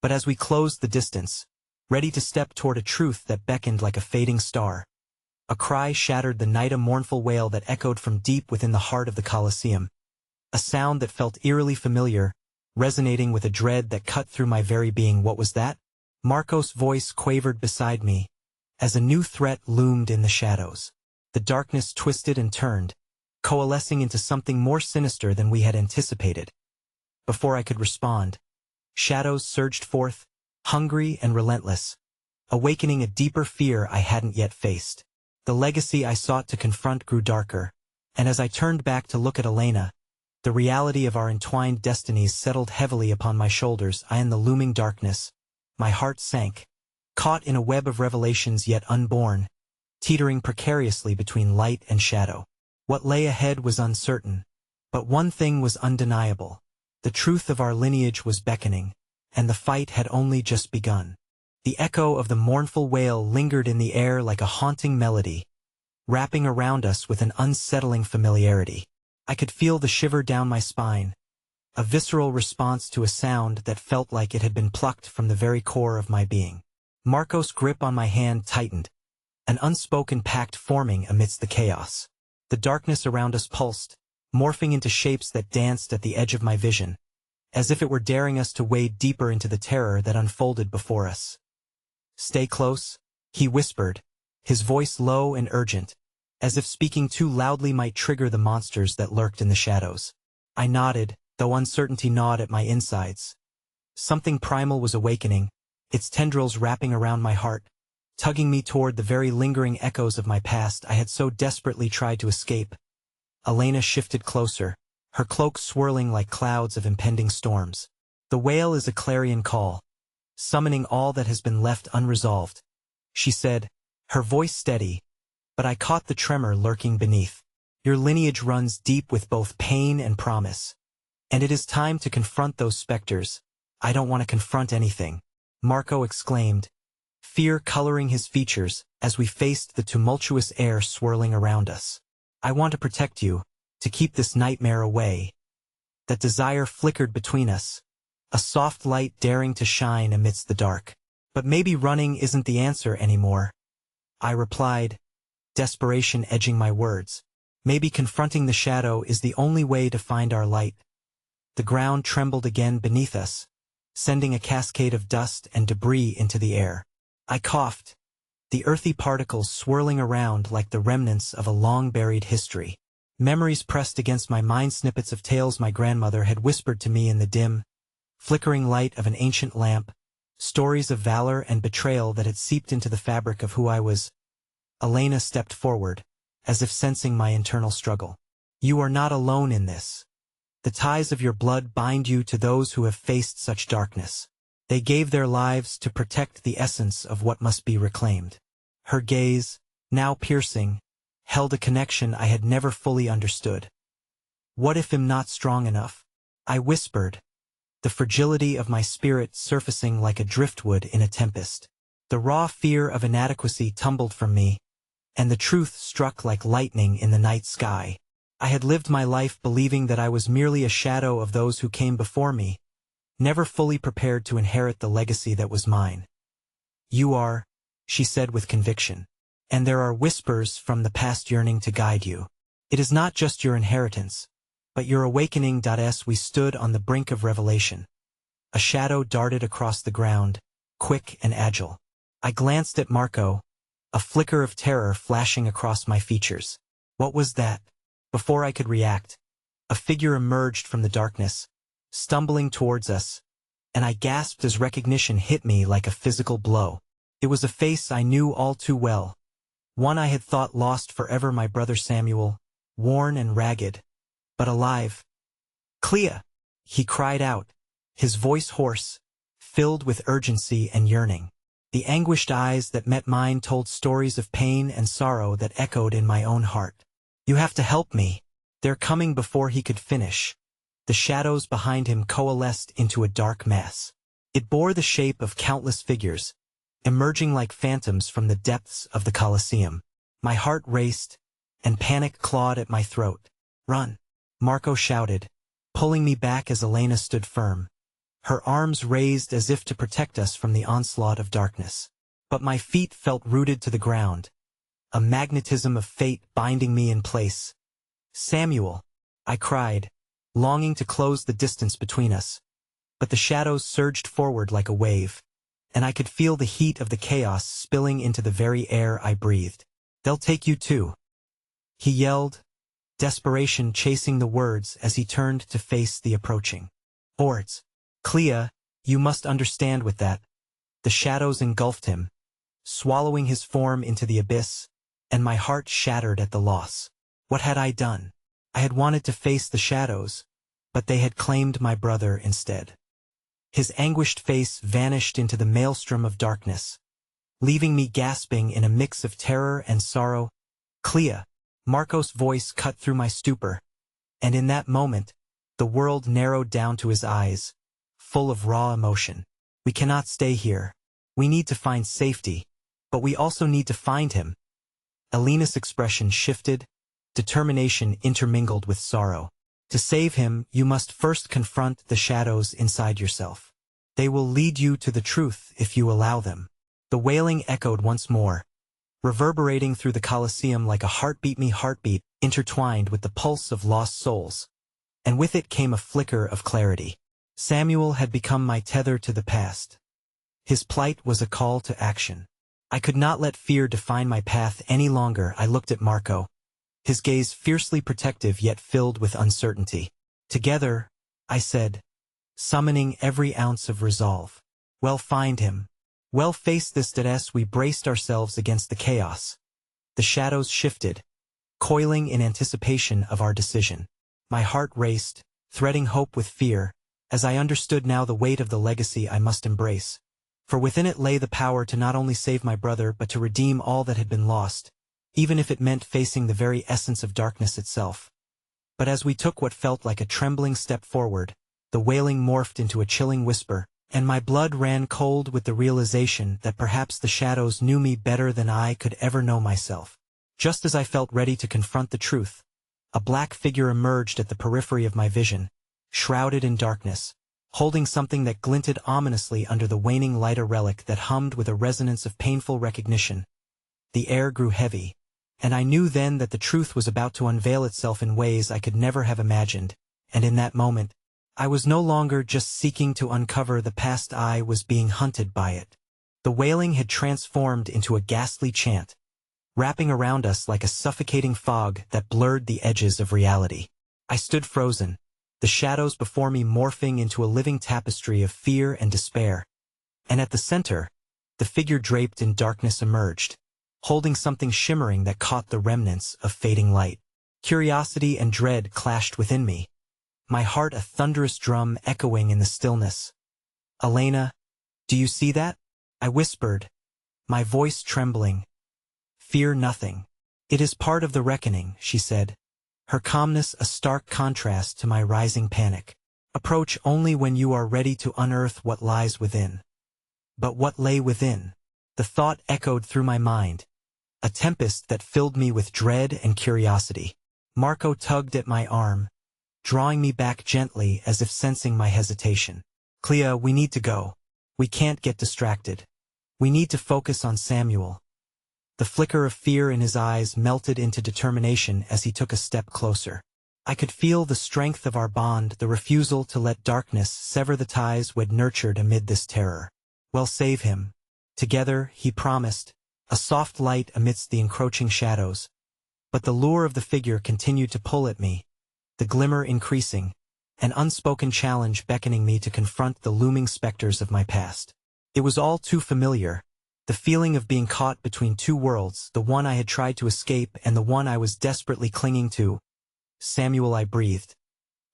But as we closed the distance, ready to step toward a truth that beckoned like a fading star, a cry shattered the night, a mournful wail that echoed from deep within the heart of the Colosseum, a sound that felt eerily familiar, resonating with a dread that cut through my very being. What was that? Marco's voice quavered beside me, as a new threat loomed in the shadows. The darkness twisted and turned, coalescing into something more sinister than we had anticipated. Before I could respond, shadows surged forth, hungry and relentless, awakening a deeper fear I hadn't yet faced. The legacy I sought to confront grew darker, and as I turned back to look at Elena, the reality of our entwined destinies settled heavily upon my shoulders. In the looming darkness, my heart sank, caught in a web of revelations yet unborn, teetering precariously between light and shadow. What lay ahead was uncertain, but one thing was undeniable. The truth of our lineage was beckoning, and the fight had only just begun. The echo of the mournful wail lingered in the air like a haunting melody, wrapping around us with an unsettling familiarity. I could feel the shiver down my spine, a visceral response to a sound that felt like it had been plucked from the very core of my being. Marco's grip on my hand tightened, an unspoken pact forming amidst the chaos. The darkness around us pulsed, morphing into shapes that danced at the edge of my vision, as if it were daring us to wade deeper into the terror that unfolded before us. Stay close, he whispered, his voice low and urgent, as if speaking too loudly might trigger the monsters that lurked in the shadows. I nodded, though uncertainty gnawed at my insides. Something primal was awakening, its tendrils wrapping around my heart, tugging me toward the very lingering echoes of my past I had so desperately tried to escape. Elena shifted closer, her cloak swirling like clouds of impending storms. The wail is a clarion call, summoning all that has been left unresolved, she said, her voice steady, but I caught the tremor lurking beneath. Your lineage runs deep with both pain and promise, and it is time to confront those specters. I don't want to confront anything, Marco exclaimed, fear coloring his features as we faced the tumultuous air swirling around us. I want to protect you, to keep this nightmare away. That desire flickered between us, a soft light daring to shine amidst the dark. But maybe running isn't the answer anymore, I replied, desperation edging my words. Maybe confronting the shadow is the only way to find our light. The ground trembled again beneath us, sending a cascade of dust and debris into the air. I coughed, the earthy particles swirling around like the remnants of a long-buried history. Memories pressed against my mind, snippets of tales my grandmother had whispered to me in the dim, flickering light of an ancient lamp, stories of valor and betrayal that had seeped into the fabric of who I was. Elena stepped forward, as if sensing my internal struggle. You are not alone in this. The ties of your blood bind you to those who have faced such darkness. They gave their lives to protect the essence of what must be reclaimed. Her gaze, now piercing, held a connection I had never fully understood. What if I'm not strong enough? I whispered, the fragility of my spirit surfacing like a driftwood in a tempest. The raw fear of inadequacy tumbled from me, and the truth struck like lightning in the night sky. I had lived my life believing that I was merely a shadow of those who came before me, never fully prepared to inherit the legacy that was mine. You are, she said with conviction, and there are whispers from the past yearning to guide you. It is not just your inheritance, but your awakening. As we stood on the brink of revelation, a shadow darted across the ground, quick and agile. I glanced at Marco, a flicker of terror flashing across my features. What was that? Before I could react, a figure emerged from the darkness, stumbling towards us, and I gasped as recognition hit me like a physical blow. It was a face I knew all too well, one I had thought lost forever, my brother Samuel, worn and ragged, but alive. Clea! He cried out, his voice hoarse, filled with urgency and yearning. The anguished eyes that met mine told stories of pain and sorrow that echoed in my own heart. You have to help me. They're coming. Before he could finish, the shadows behind him coalesced into a dark mass. It bore the shape of countless figures, emerging like phantoms from the depths of the Colosseum. My heart raced, and panic clawed at my throat. Run! Marco shouted, pulling me back as Elena stood firm, her arms raised as if to protect us from the onslaught of darkness. But my feet felt rooted to the ground, a magnetism of fate binding me in place. Samuel! I cried, longing to close the distance between us. But the shadows surged forward like a wave, and I could feel the heat of the chaos spilling into the very air I breathed. They'll take you too, he yelled, desperation chasing the words as he turned to face the approaching hordes. Clea, you must understand with that. The shadows engulfed him, swallowing his form into the abyss, and my heart shattered at the loss. What had I done? I had wanted to face the shadows, but they had claimed my brother instead. His anguished face vanished into the maelstrom of darkness, leaving me gasping in a mix of terror and sorrow. Clea! Marco's voice cut through my stupor, and in that moment, the world narrowed down to his eyes, full of raw emotion. We cannot stay here. We need to find safety, but we also need to find him. Elena's expression shifted, determination intermingled with sorrow. To save him, you must first confront the shadows inside yourself. They will lead you to the truth if you allow them. The wailing echoed once more, reverberating through the Colosseum like a heartbeat, intertwined with the pulse of lost souls. And with it came a flicker of clarity. Samuel had become my tether to the past. His plight was a call to action. I could not let fear define my path any longer. I looked at Marco, his gaze fiercely protective yet filled with uncertainty. Together, I said, summoning every ounce of resolve. Well, find him. Well, face this. As we braced ourselves against the chaos, the shadows shifted, coiling in anticipation of our decision. My heart raced, threading hope with fear, as I understood now the weight of the legacy I must embrace. For within it lay the power to not only save my brother but to redeem all that had been lost, even if it meant facing the very essence of darkness itself. But as we took what felt like a trembling step forward, the wailing morphed into a chilling whisper, and my blood ran cold with the realization that perhaps the shadows knew me better than I could ever know myself. Just as I felt ready to confront the truth, a black figure emerged at the periphery of my vision, shrouded in darkness, holding something that glinted ominously under the waning light, a relic that hummed with a resonance of painful recognition. The air grew heavy, and I knew then that the truth was about to unveil itself in ways I could never have imagined, and in that moment, I was no longer just seeking to uncover the past, I was being hunted by it. The wailing had transformed into a ghastly chant, wrapping around us like a suffocating fog that blurred the edges of reality. I stood frozen, the shadows before me morphing into a living tapestry of fear and despair. And at the center, the figure draped in darkness emerged, holding something shimmering that caught the remnants of fading light. Curiosity and dread clashed within me, my heart a thunderous drum echoing in the stillness. "Elena, do you see that?" I whispered, my voice trembling. "Fear nothing. It is part of the reckoning," she said, her calmness a stark contrast to my rising panic. "Approach only when you are ready to unearth what lies within." But what lay within? The thought echoed through my mind, a tempest that filled me with dread and curiosity. Marco tugged at my arm, drawing me back gently as if sensing my hesitation. "Clea, we need to go. We can't get distracted. We need to focus on Samuel." The flicker of fear in his eyes melted into determination as he took a step closer. I could feel the strength of our bond, the refusal to let darkness sever the ties we'd nurtured amid this terror. "We'll save him. Together," he promised, a soft light amidst the encroaching shadows. But the lure of the figure continued to pull at me, the glimmer increasing, an unspoken challenge beckoning me to confront the looming specters of my past. It was all too familiar, the feeling of being caught between two worlds, the one I had tried to escape and the one I was desperately clinging to. "Samuel," I breathed,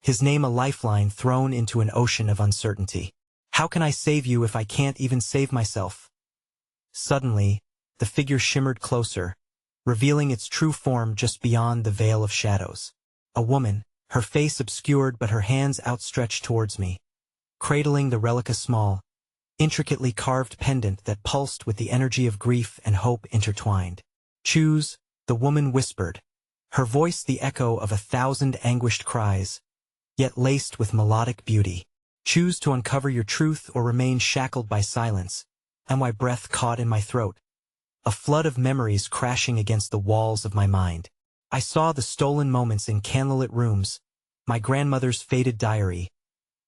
his name a lifeline thrown into an ocean of uncertainty. "How can I save you if I can't even save myself?" Suddenly, the figure shimmered closer, revealing its true form just beyond the veil of shadows. A woman, her face obscured but her hands outstretched towards me, cradling the relic a small, intricately carved pendant that pulsed with the energy of grief and hope intertwined. "Choose," the woman whispered, her voice the echo of 1,000 anguished cries, yet laced with melodic beauty. "Choose to uncover your truth or remain shackled by silence," and my breath caught in my throat, a flood of memories crashing against the walls of my mind. I saw the stolen moments in candlelit rooms, my grandmother's faded diary,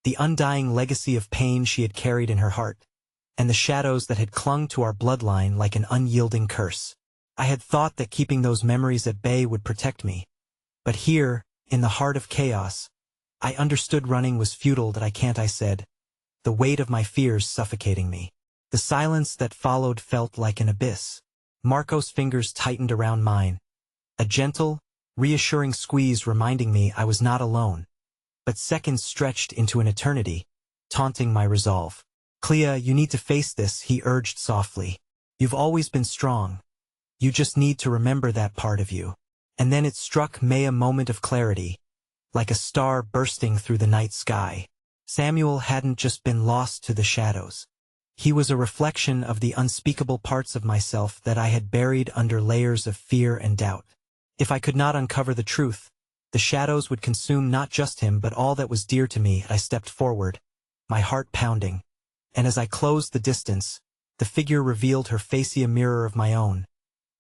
the undying legacy of pain she had carried in her heart, and the shadows that had clung to our bloodline like an unyielding curse. I had thought that keeping those memories at bay would protect me. But here, in the heart of chaos, I understood running was futile. "That I can't," I said, the weight of my fears suffocating me. The silence that followed felt like an abyss. Marco's fingers tightened around mine, a gentle, reassuring squeeze reminding me I was not alone. But seconds stretched into an eternity, taunting my resolve. "Clea, you need to face this," he urged softly. "You've always been strong. You just need to remember that part of you." And then it struck me, a moment of clarity, like a star bursting through the night sky. Samuel hadn't just been lost to the shadows. He was a reflection of the unspeakable parts of myself that I had buried under layers of fear and doubt. If I could not uncover the truth, the shadows would consume not just him but all that was dear to me. I stepped forward, my heart pounding, and as I closed the distance, the figure revealed her face, a mirror of my own,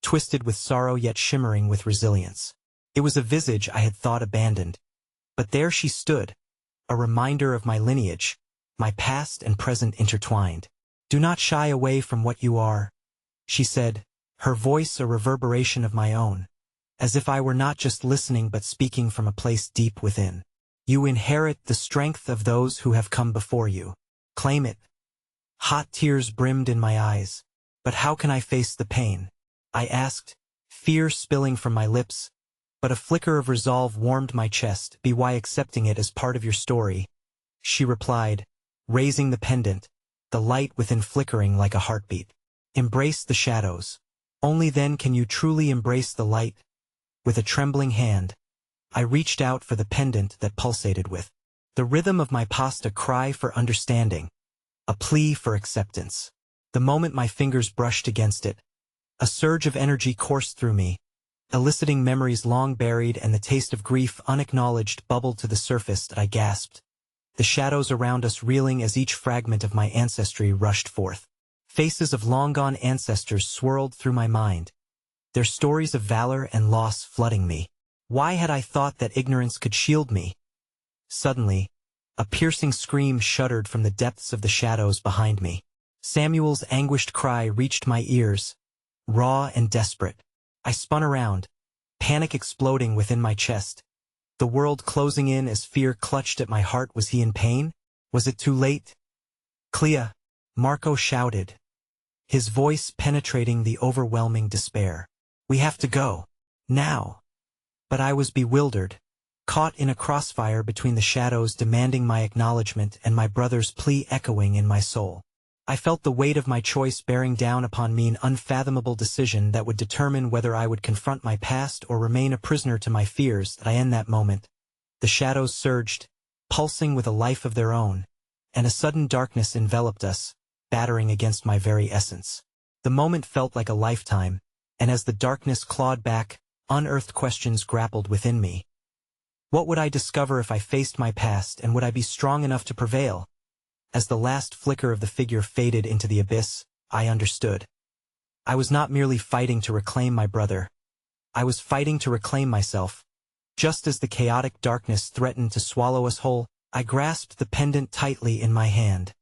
twisted with sorrow yet shimmering with resilience. It was a visage I had thought abandoned, but there she stood, a reminder of my lineage, my past and present intertwined. "Do not shy away from what you are," she said, her voice a reverberation of my own, as if I were not just listening but speaking from a place deep within. "You inherit the strength of those who have come before you. Claim it." Hot tears brimmed in my eyes. "But how can I face the pain?" I asked, fear spilling from my lips, but a flicker of resolve warmed my chest. "Be why accepting it as part of your story," she replied, raising the pendant, the light within flickering like a heartbeat. "Embrace the shadows. Only then can you truly embrace the light." With a trembling hand, I reached out for the pendant that pulsated with the rhythm of my past, a cry for understanding, a plea for acceptance. The moment my fingers brushed against it, a surge of energy coursed through me, eliciting memories long buried, and the taste of grief unacknowledged bubbled to the surface. I gasped, the shadows around us reeling as each fragment of my ancestry rushed forth. Faces of long-gone ancestors swirled through my mind, their stories of valor and loss flooding me. Why had I thought that ignorance could shield me? Suddenly, a piercing scream shuddered from the depths of the shadows behind me. Samuel's anguished cry reached my ears, raw and desperate, I spun around, panic exploding within my chest. The world closing in as fear clutched at my heart. Was he in pain? Was it too late? Clea, Marco shouted, his voice penetrating the overwhelming despair. We have to go. Now. But I was bewildered, caught in a crossfire between the shadows demanding my acknowledgement and my brother's plea echoing in my soul. I felt the weight of my choice bearing down upon me, an unfathomable decision that would determine whether I would confront my past or remain a prisoner to my fears. In that moment, the shadows surged, pulsing with a life of their own, and a sudden darkness enveloped us, battering against my very essence. The moment felt like a lifetime, and as the darkness clawed back, unearthed questions grappled within me. What would I discover if I faced my past, and would I be strong enough to prevail? As the last flicker of the figure faded into the abyss, I understood. I was not merely fighting to reclaim my brother. I was fighting to reclaim myself. Just as the chaotic darkness threatened to swallow us whole, I grasped the pendant tightly in my hand,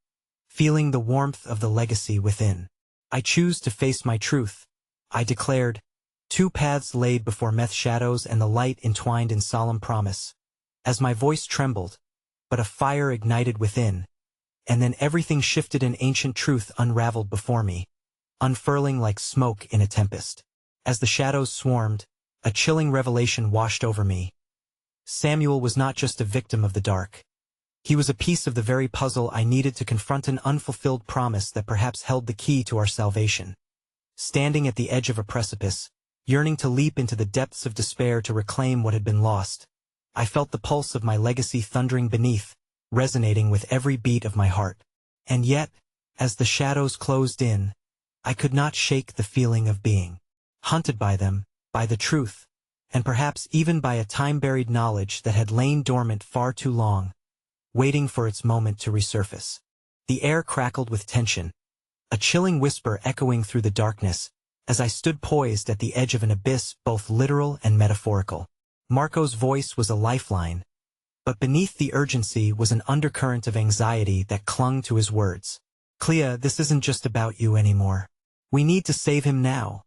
feeling the warmth of the legacy within. I choose to face my truth, I declared. Two paths laid before me, shadows and the light entwined in solemn promise. As my voice trembled, but a fire ignited within, and then everything shifted. An ancient truth unraveled before me, unfurling like smoke in a tempest. As the shadows swarmed, a chilling revelation washed over me. Samuel was not just a victim of the dark. He was a piece of the very puzzle I needed to confront, an unfulfilled promise that perhaps held the key to our salvation. Standing at the edge of a precipice, yearning to leap into the depths of despair to reclaim what had been lost, I felt the pulse of my legacy thundering beneath, resonating with every beat of my heart. And yet, as the shadows closed in, I could not shake the feeling of being hunted by them, by the truth, and perhaps even by a time-buried knowledge that had lain dormant far too long, waiting for its moment to resurface. The air crackled with tension, a chilling whisper echoing through the darkness, as I stood poised at the edge of an abyss both literal and metaphorical. Marco's voice was a lifeline, but beneath the urgency was an undercurrent of anxiety that clung to his words. Clea, this isn't just about you anymore. We need to save him now.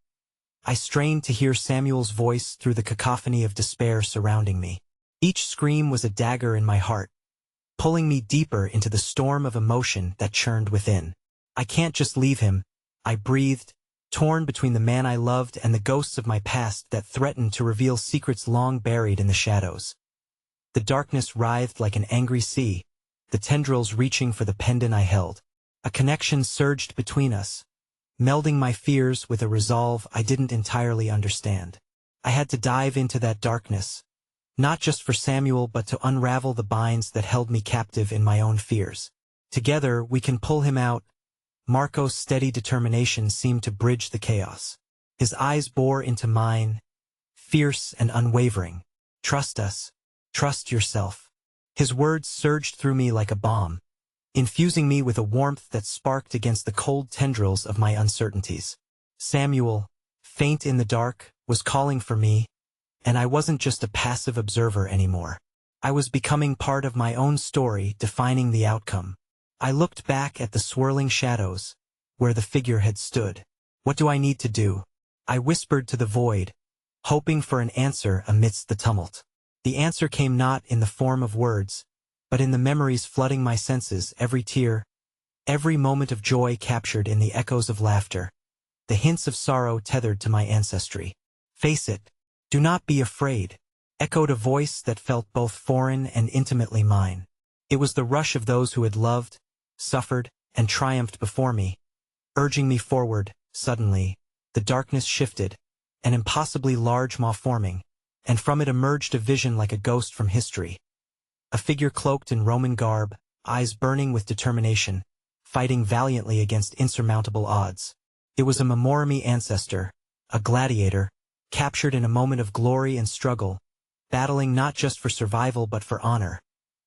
I strained to hear Samuel's voice through the cacophony of despair surrounding me. Each scream was a dagger in my heart, pulling me deeper into the storm of emotion that churned within. I can't just leave him, I breathed, torn between the man I loved and the ghosts of my past that threatened to reveal secrets long buried in the shadows. The darkness writhed like an angry sea, the tendrils reaching for the pendant I held. A connection surged between us, melding my fears with a resolve I didn't entirely understand. I had to dive into that darkness, not just for Samuel but to unravel the binds that held me captive in my own fears. Together we can pull him out. Marco's steady determination seemed to bridge the chaos. His eyes bore into mine, fierce and unwavering. Trust us. Trust yourself. His words surged through me like a bomb, infusing me with a warmth that sparked against the cold tendrils of my uncertainties. Samuel, faint in the dark, was calling for me, and I wasn't just a passive observer anymore. I was becoming part of my own story, defining the outcome. I looked back at the swirling shadows, where the figure had stood. What do I need to do? I whispered to the void, hoping for an answer amidst the tumult. The answer came not in the form of words, but in the memories flooding my senses, every tear, every moment of joy captured in the echoes of laughter, the hints of sorrow tethered to my ancestry. Face it, do not be afraid, echoed a voice that felt both foreign and intimately mine. It was the rush of those who had loved, suffered, and triumphed before me, urging me forward. Suddenly, the darkness shifted, an impossibly large maw forming, and from it emerged a vision like a ghost from history. A figure cloaked in Roman garb, eyes burning with determination, fighting valiantly against insurmountable odds. It was a Memorami ancestor, a gladiator, captured in a moment of glory and struggle, battling not just for survival but for honor,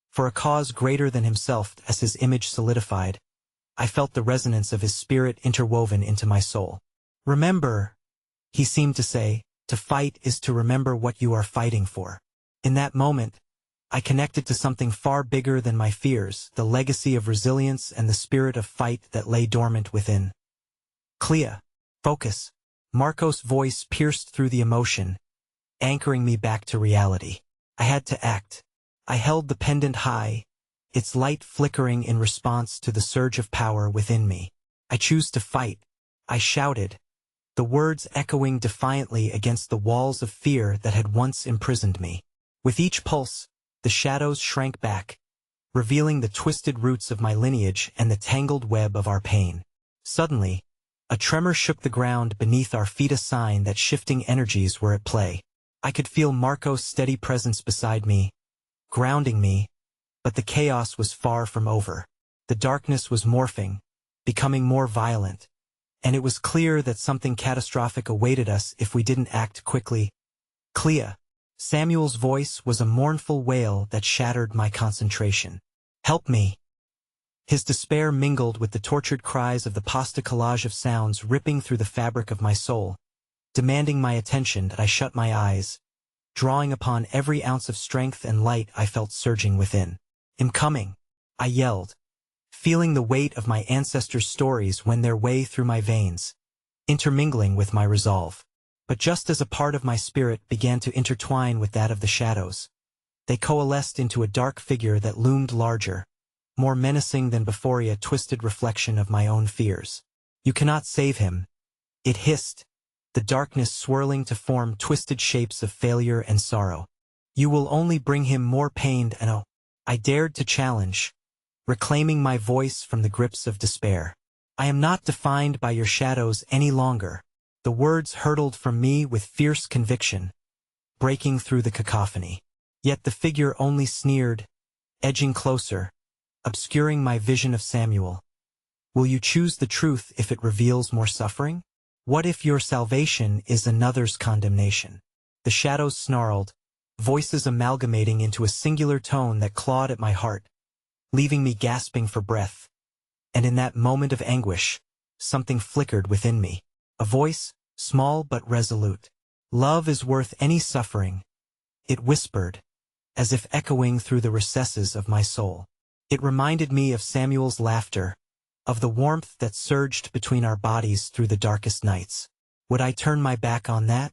for a cause greater than himself. As his image solidified, I felt the resonance of his spirit interwoven into my soul. Remember, he seemed to say, to fight is to remember what you are fighting for. In that moment, I connected to something far bigger than my fears, the legacy of resilience and the spirit of fight that lay dormant within. Clea, focus. Marco's voice pierced through the emotion, anchoring me back to reality. I had to act. I held the pendant high, its light flickering in response to the surge of power within me. I choose to fight, I shouted, the words echoing defiantly against the walls of fear that had once imprisoned me. With each pulse, the shadows shrank back, revealing the twisted roots of my lineage and the tangled web of our pain. Suddenly, a tremor shook the ground beneath our feet, a sign that shifting energies were at play. I could feel Marco's steady presence beside me, grounding me, but the chaos was far from over. The darkness was morphing, becoming more violent, and it was clear that something catastrophic awaited us if we didn't act quickly. Clea. Samuel's voice was a mournful wail that shattered my concentration. Help me. His despair mingled with the tortured cries of the pasta collage of sounds ripping through the fabric of my soul, demanding my attention. I shut my eyes, drawing upon every ounce of strength and light I felt surging within. I'm coming, I yelled, feeling the weight of my ancestors' stories wend their way through my veins, intermingling with my resolve. But just as a part of my spirit began to intertwine with that of the shadows, they coalesced into a dark figure that loomed larger, more menacing than before, a twisted reflection of my own fears. You cannot save him, it hissed, the darkness swirling to form twisted shapes of failure and sorrow. You will only bring him more pain. And oh, I dared to challenge, reclaiming my voice from the grips of despair. I am not defined by your shadows any longer. The words hurtled from me with fierce conviction, breaking through the cacophony. Yet the figure only sneered, edging closer, obscuring my vision of Samuel. Will you choose the truth if it reveals more suffering? What if your salvation is another's condemnation? The shadows snarled, voices amalgamating into a singular tone that clawed at my heart, leaving me gasping for breath. And in that moment of anguish, something flickered within me. A voice, small but resolute. Love is worth any suffering, it whispered, as if echoing through the recesses of my soul. It reminded me of Samuel's laughter, of the warmth that surged between our bodies through the darkest nights. Would I turn my back on that?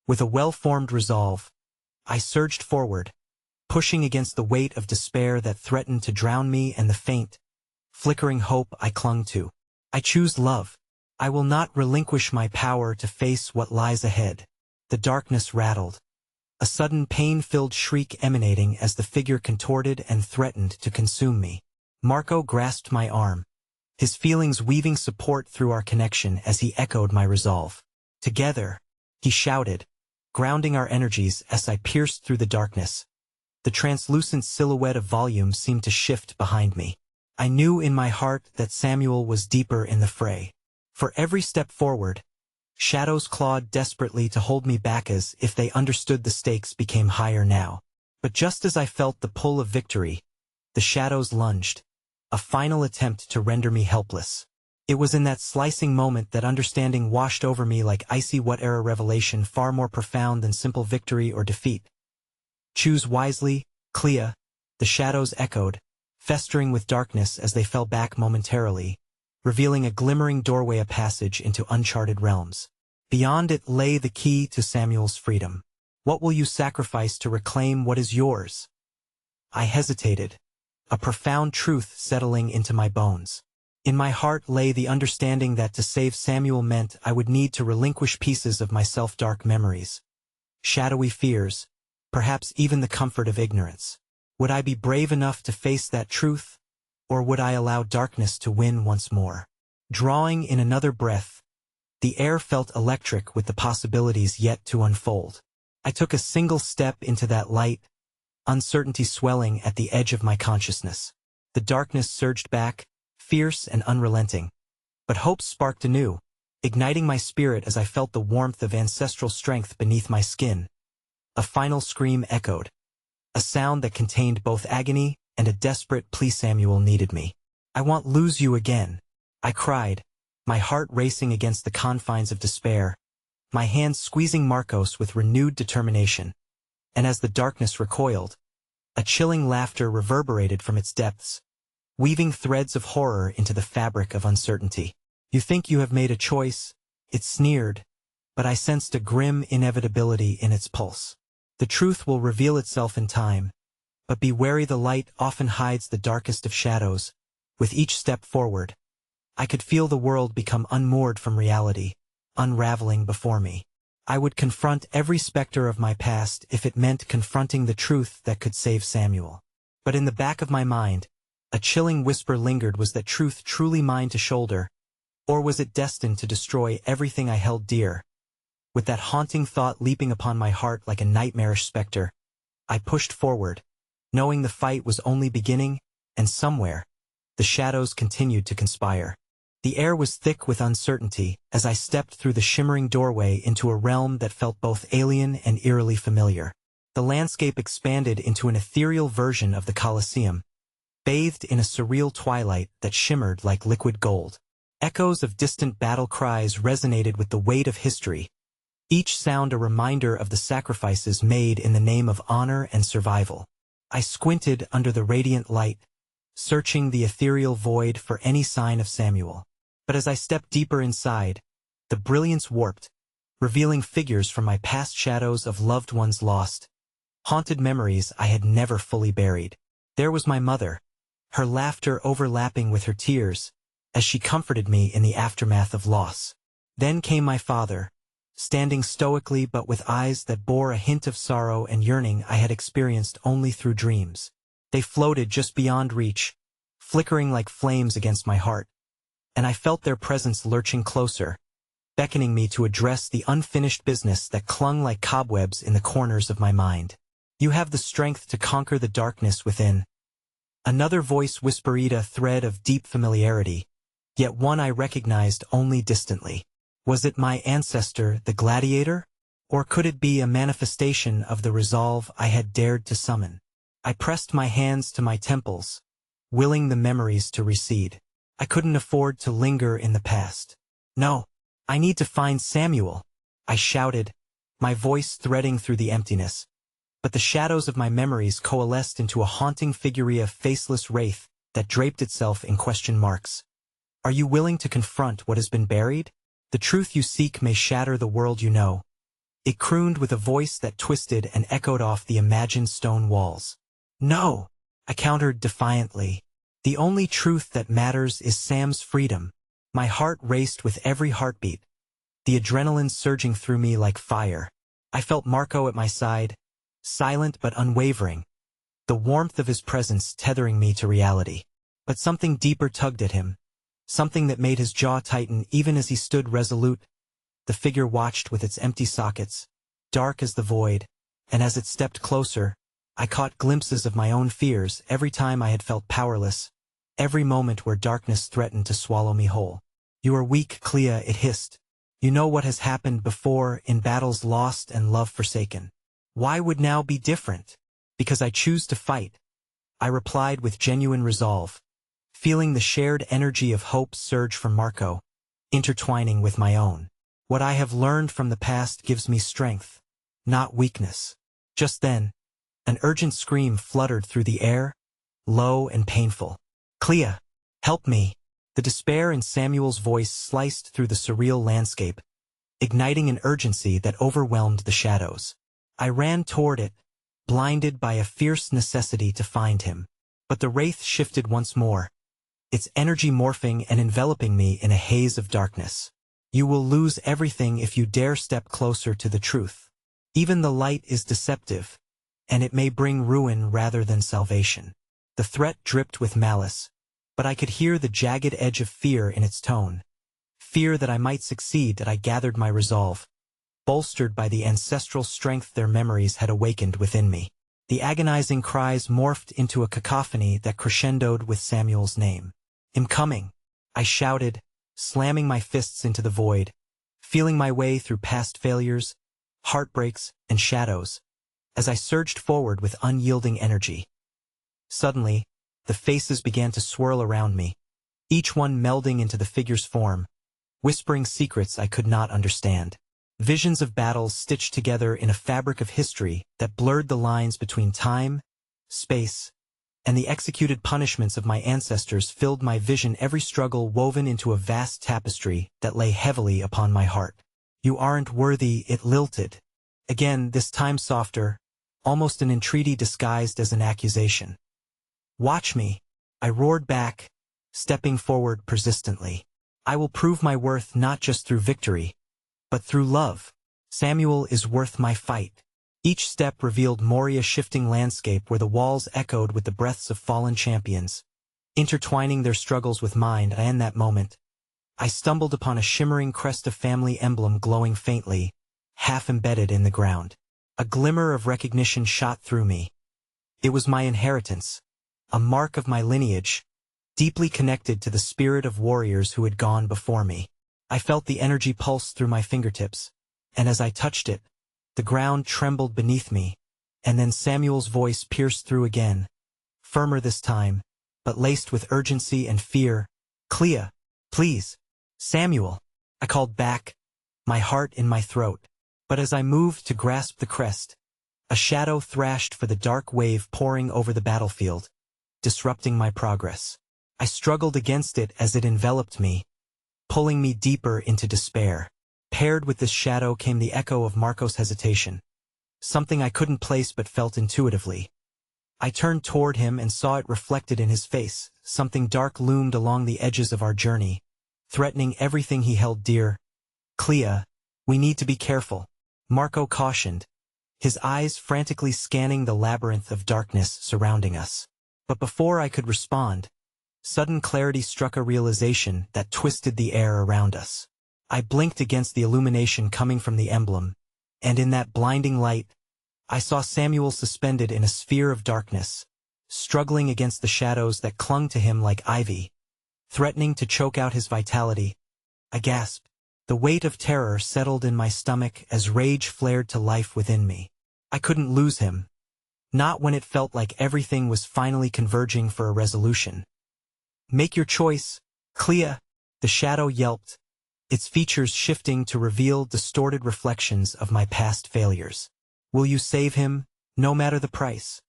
With a well-formed resolve, I surged forward, pushing against the weight of despair that threatened to drown me and the faint, flickering hope I clung to. I choose love. I will not relinquish my power to face what lies ahead. The darkness rattled, a sudden pain-filled shriek emanating as the figure contorted and threatened to consume me. Marco grasped my arm, his feelings weaving support through our connection as he echoed my resolve. Together, he shouted, grounding our energies as I pierced through the darkness. The translucent silhouette of volume seemed to shift behind me. I knew in my heart that Samuel was deeper in the fray. For every step forward, shadows clawed desperately to hold me back as if they understood the stakes became higher now. But just as I felt the pull of victory, the shadows lunged, a final attempt to render me helpless. It was in that slicing moment that understanding washed over me like icy wet-era revelation, far more profound than simple victory or defeat. Choose wisely, Clea, the shadows echoed, festering with darkness as they fell back momentarily, revealing a glimmering doorway, a passage into uncharted realms. Beyond it lay the key to Samuel's freedom. What will you sacrifice to reclaim what is yours? I hesitated, a profound truth settling into my bones. In my heart lay the understanding that to save Samuel meant I would need to relinquish pieces of myself, dark memories, shadowy fears, perhaps even the comfort of ignorance. Would I be brave enough to face that truth? Or would I allow darkness to win once more? Drawing in another breath, the air felt electric with the possibilities yet to unfold. I took a single step into that light, uncertainty swelling at the edge of my consciousness. The darkness surged back, fierce and unrelenting. But hope sparked anew, igniting my spirit as I felt the warmth of ancestral strength beneath my skin. A final scream echoed, a sound that contained both agony and a desperate plea. Samuel needed me. I won't lose you again, I cried, my heart racing against the confines of despair, my hands squeezing Marcos with renewed determination. And as the darkness recoiled, a chilling laughter reverberated from its depths, weaving threads of horror into the fabric of uncertainty. You think you have made a choice? It sneered, but I sensed a grim inevitability in its pulse. The truth will reveal itself in time, but be wary, the light often hides the darkest of shadows. With each step forward, I could feel the world become unmoored from reality, unraveling before me. I would confront every specter of my past if it meant confronting the truth that could save Samuel. But in the back of my mind, a chilling whisper lingered. Was that truth truly mine to shoulder, or was it destined to destroy everything I held dear? With that haunting thought leaping upon my heart like a nightmarish specter, I pushed forward, knowing the fight was only beginning, and somewhere, the shadows continued to conspire. The air was thick with uncertainty as I stepped through the shimmering doorway into a realm that felt both alien and eerily familiar. The landscape expanded into an ethereal version of the Colosseum, bathed in a surreal twilight that shimmered like liquid gold. Echoes of distant battle cries resonated with the weight of history, each sound a reminder of the sacrifices made in the name of honor and survival. I squinted under the radiant light, searching the ethereal void for any sign of Samuel. But as I stepped deeper inside, the brilliance warped, revealing figures from my past, shadows of loved ones lost, haunted memories I had never fully buried. There was my mother, her laughter overlapping with her tears, as she comforted me in the aftermath of loss. Then came my father, standing stoically but with eyes that bore a hint of sorrow and yearning I had experienced only through dreams. They floated just beyond reach, flickering like flames against my heart, and I felt their presence lurching closer, beckoning me to address the unfinished business that clung like cobwebs in the corners of my mind. You have the strength to conquer the darkness within. Another voice whispered, a thread of deep familiarity, yet one I recognized only distantly. Was it my ancestor, the gladiator? Or could it be a manifestation of the resolve I had dared to summon? I pressed my hands to my temples, willing the memories to recede. I couldn't afford to linger in the past. No, I need to find Samuel, I shouted, my voice threading through the emptiness. But the shadows of my memories coalesced into a haunting figure, a faceless wraith that draped itself in question marks. Are you willing to confront what has been buried? The truth you seek may shatter the world you know. It crooned with a voice that twisted and echoed off the imagined stone walls. No, I countered defiantly. The only truth that matters is Sam's freedom. My heart raced with every heartbeat, the adrenaline surging through me like fire. I felt Marco at my side, silent but unwavering, the warmth of his presence tethering me to reality. But something deeper tugged at him, something that made his jaw tighten even as he stood resolute. The figure watched with its empty sockets, dark as the void, and as it stepped closer, I caught glimpses of my own fears every time I had felt powerless, every moment where darkness threatened to swallow me whole. You are weak, Clea, it hissed. You know what has happened before in battles lost and love forsaken. Why would now be different? Because I choose to fight, I replied with genuine resolve, feeling the shared energy of hope surge from Marco, intertwining with my own. What I have learned from the past gives me strength, not weakness. Just then, an urgent scream fluttered through the air, low and painful. Clea, help me! The despair in Samuel's voice sliced through the surreal landscape, igniting an urgency that overwhelmed the shadows. I ran toward it, blinded by a fierce necessity to find him. But the wraith shifted once more, its energy morphing and enveloping me in a haze of darkness. You will lose everything if you dare step closer to the truth. Even the light is deceptive, and it may bring ruin rather than salvation. The threat dripped with malice, but I could hear the jagged edge of fear in its tone. Fear that I might succeed. I gathered my resolve, bolstered by the ancestral strength their memories had awakened within me. The agonizing cries morphed into a cacophony that crescendoed with Samuel's name. I'm coming, I shouted, slamming my fists into the void, feeling my way through past failures, heartbreaks, and shadows, as I surged forward with unyielding energy. Suddenly, the faces began to swirl around me, each one melding into the figure's form, whispering secrets I could not understand. Visions of battles stitched together in a fabric of history that blurred the lines between time, space, and the executed punishments of my ancestors filled my vision, every struggle woven into a vast tapestry that lay heavily upon my heart. You aren't worthy, it lilted. Again, this time softer, almost an entreaty disguised as an accusation. Watch me, I roared back, stepping forward persistently. I will prove my worth not just through victory, but through love. Samuel is worth my fight. Each step revealed Moria's shifting landscape where the walls echoed with the breaths of fallen champions, intertwining their struggles with mine. And in that moment, I stumbled upon a shimmering crest of family emblem glowing faintly, half embedded in the ground. A glimmer of recognition shot through me. It was my inheritance, a mark of my lineage, deeply connected to the spirit of warriors who had gone before me. I felt the energy pulse through my fingertips, and as I touched it, the ground trembled beneath me, and then Samuel's voice pierced through again, firmer this time, but laced with urgency and fear. Clea, please. Samuel, I called back, my heart in my throat. But as I moved to grasp the crest, a shadow thrashed for the dark wave pouring over the battlefield, disrupting my progress. I struggled against it as it enveloped me, pulling me deeper into despair. Paired with this shadow came the echo of Marco's hesitation, something I couldn't place but felt intuitively. I turned toward him and saw it reflected in his face. Something dark loomed along the edges of our journey, threatening everything he held dear. Clea, we need to be careful, Marco cautioned, his eyes frantically scanning the labyrinth of darkness surrounding us. But before I could respond, sudden clarity struck, a realization that twisted the air around us. I blinked against the illumination coming from the emblem, and in that blinding light, I saw Samuel suspended in a sphere of darkness, struggling against the shadows that clung to him like ivy, threatening to choke out his vitality. I gasped. The weight of terror settled in my stomach as rage flared to life within me. I couldn't lose him. Not when it felt like everything was finally converging for a resolution. Make your choice, Clea, the shadow yelped, its features shifting to reveal distorted reflections of my past failures. Will you save him, no matter the price?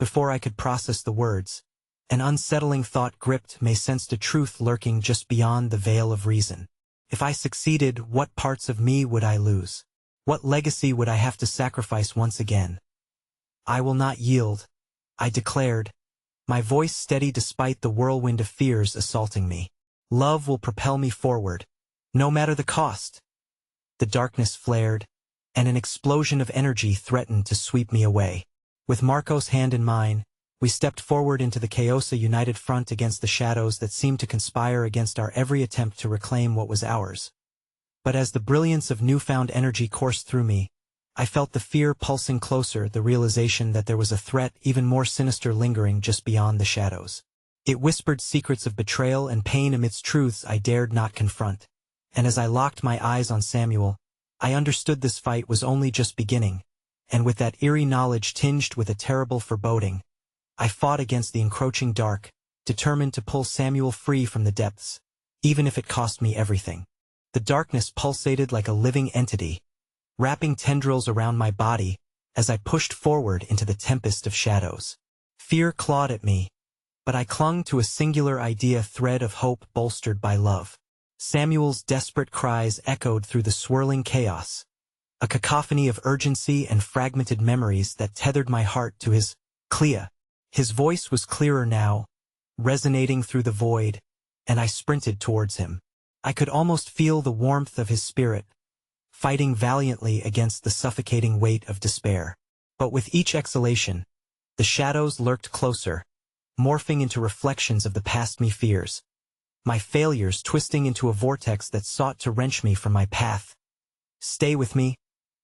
Before I could process the words, an unsettling thought gripped me, sensed a truth lurking just beyond the veil of reason. If I succeeded, what parts of me would I lose? What legacy would I have to sacrifice once again? I will not yield, I declared, my voice steady despite the whirlwind of fears assaulting me. Love will propel me forward, no matter the cost. The darkness flared, and an explosion of energy threatened to sweep me away. With Marco's hand in mine, we stepped forward into the chaos, a united front against the shadows that seemed to conspire against our every attempt to reclaim what was ours. But as the brilliance of newfound energy coursed through me, I felt the fear pulsing closer, the realization that there was a threat even more sinister lingering just beyond the shadows. It whispered secrets of betrayal and pain amidst truths I dared not confront. And as I locked my eyes on Samuel, I understood this fight was only just beginning, and with that eerie knowledge tinged with a terrible foreboding, I fought against the encroaching dark, determined to pull Samuel free from the depths, even if it cost me everything. The darkness pulsated like a living entity, wrapping tendrils around my body as I pushed forward into the tempest of shadows. Fear clawed at me, but I clung to a singular idea, thread of hope bolstered by love. Samuel's desperate cries echoed through the swirling chaos, a cacophony of urgency and fragmented memories that tethered my heart to his. Clea. His voice was clearer now, resonating through the void, and I sprinted towards him. I could almost feel the warmth of his spirit, fighting valiantly against the suffocating weight of despair. But with each exhalation, the shadows lurked closer, morphing into reflections of the past me fears, my failures twisting into a vortex that sought to wrench me from my path. Stay with me,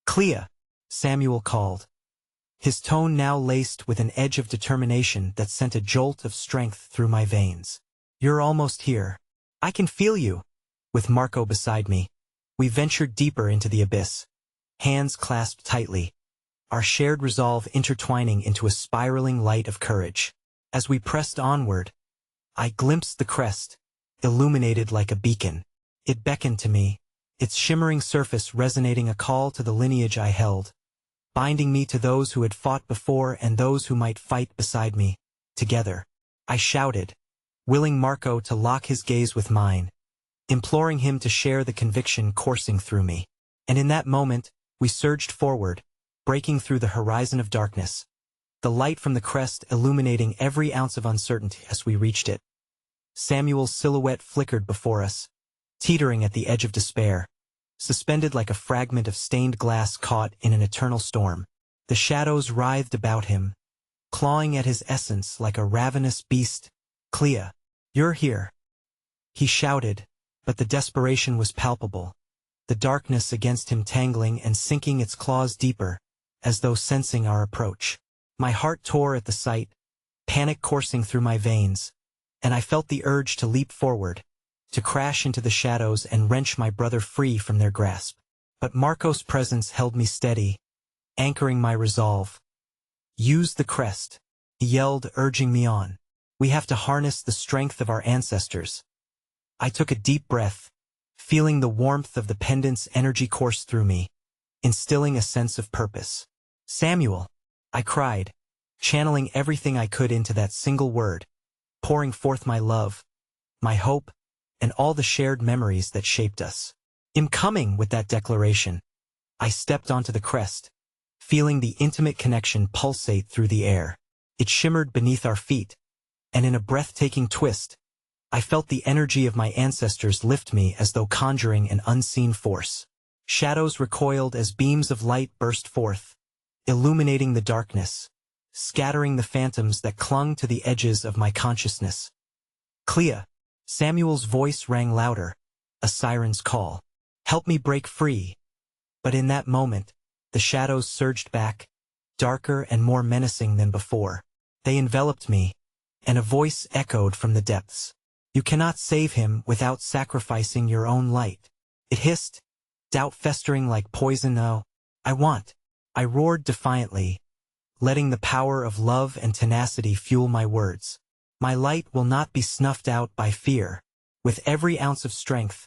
Clea, Samuel called, his tone now laced with an edge of determination that sent a jolt of strength through my veins. You're almost here. I can feel you. With Marco beside me, we ventured deeper into the abyss, hands clasped tightly, our shared resolve intertwining into a spiraling light of courage. As we pressed onward, I glimpsed the crest, illuminated like a beacon. It beckoned to me, its shimmering surface resonating a call to the lineage I held, binding me to those who had fought before and those who might fight beside me. Together, I shouted, willing Marco to lock his gaze with mine, imploring him to share the conviction coursing through me. And in that moment, we surged forward, breaking through the horizon of darkness, the light from the crest illuminating every ounce of uncertainty as we reached it. Samuel's silhouette flickered before us, teetering at the edge of despair, suspended like a fragment of stained glass caught in an eternal storm. The shadows writhed about him, clawing at his essence like a ravenous beast. "Clea, you're here," he shouted, but the desperation was palpable, the darkness against him tangling and sinking its claws deeper, as though sensing our approach. My heart tore at the sight, panic coursing through my veins, and I felt the urge to leap forward, to crash into the shadows and wrench my brother free from their grasp. But Marco's presence held me steady, anchoring my resolve. "Use the crest," he yelled, urging me on. "We have to harness the strength of our ancestors." I took a deep breath, feeling the warmth of the pendant's energy course through me, instilling a sense of purpose. "Samuel," I cried, channeling everything I could into that single word, pouring forth my love, my hope, and all the shared memories that shaped us. "I'm coming." With that declaration, I stepped onto the crest, feeling the intimate connection pulsate through the air. It shimmered beneath our feet, and in a breathtaking twist, I felt the energy of my ancestors lift me as though conjuring an unseen force. Shadows recoiled as beams of light burst forth, illuminating the darkness, scattering the phantoms that clung to the edges of my consciousness. "Clea," Samuel's voice rang louder, a siren's call. "Help me break free." But in that moment, the shadows surged back, darker and more menacing than before. They enveloped me, and a voice echoed from the depths. "You cannot save him without sacrificing your own light." It hissed, doubt festering like poison. "No, I want," I roared defiantly, letting the power of love and tenacity fuel my words. "My light will not be snuffed out by fear." With every ounce of strength,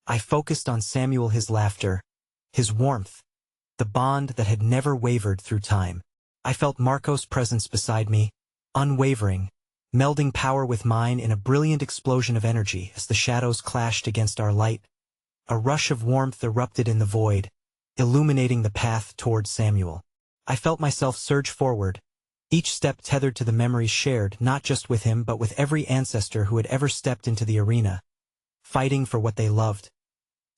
I focused on Samuel, his laughter, his warmth, the bond that had never wavered through time. I felt Marco's presence beside me, unwavering, melding power with mine in a brilliant explosion of energy as the shadows clashed against our light. A rush of warmth erupted in the void, illuminating the path toward Samuel. I felt myself surge forward, each step tethered to the memories shared not just with him but with every ancestor who had ever stepped into the arena, fighting for what they loved.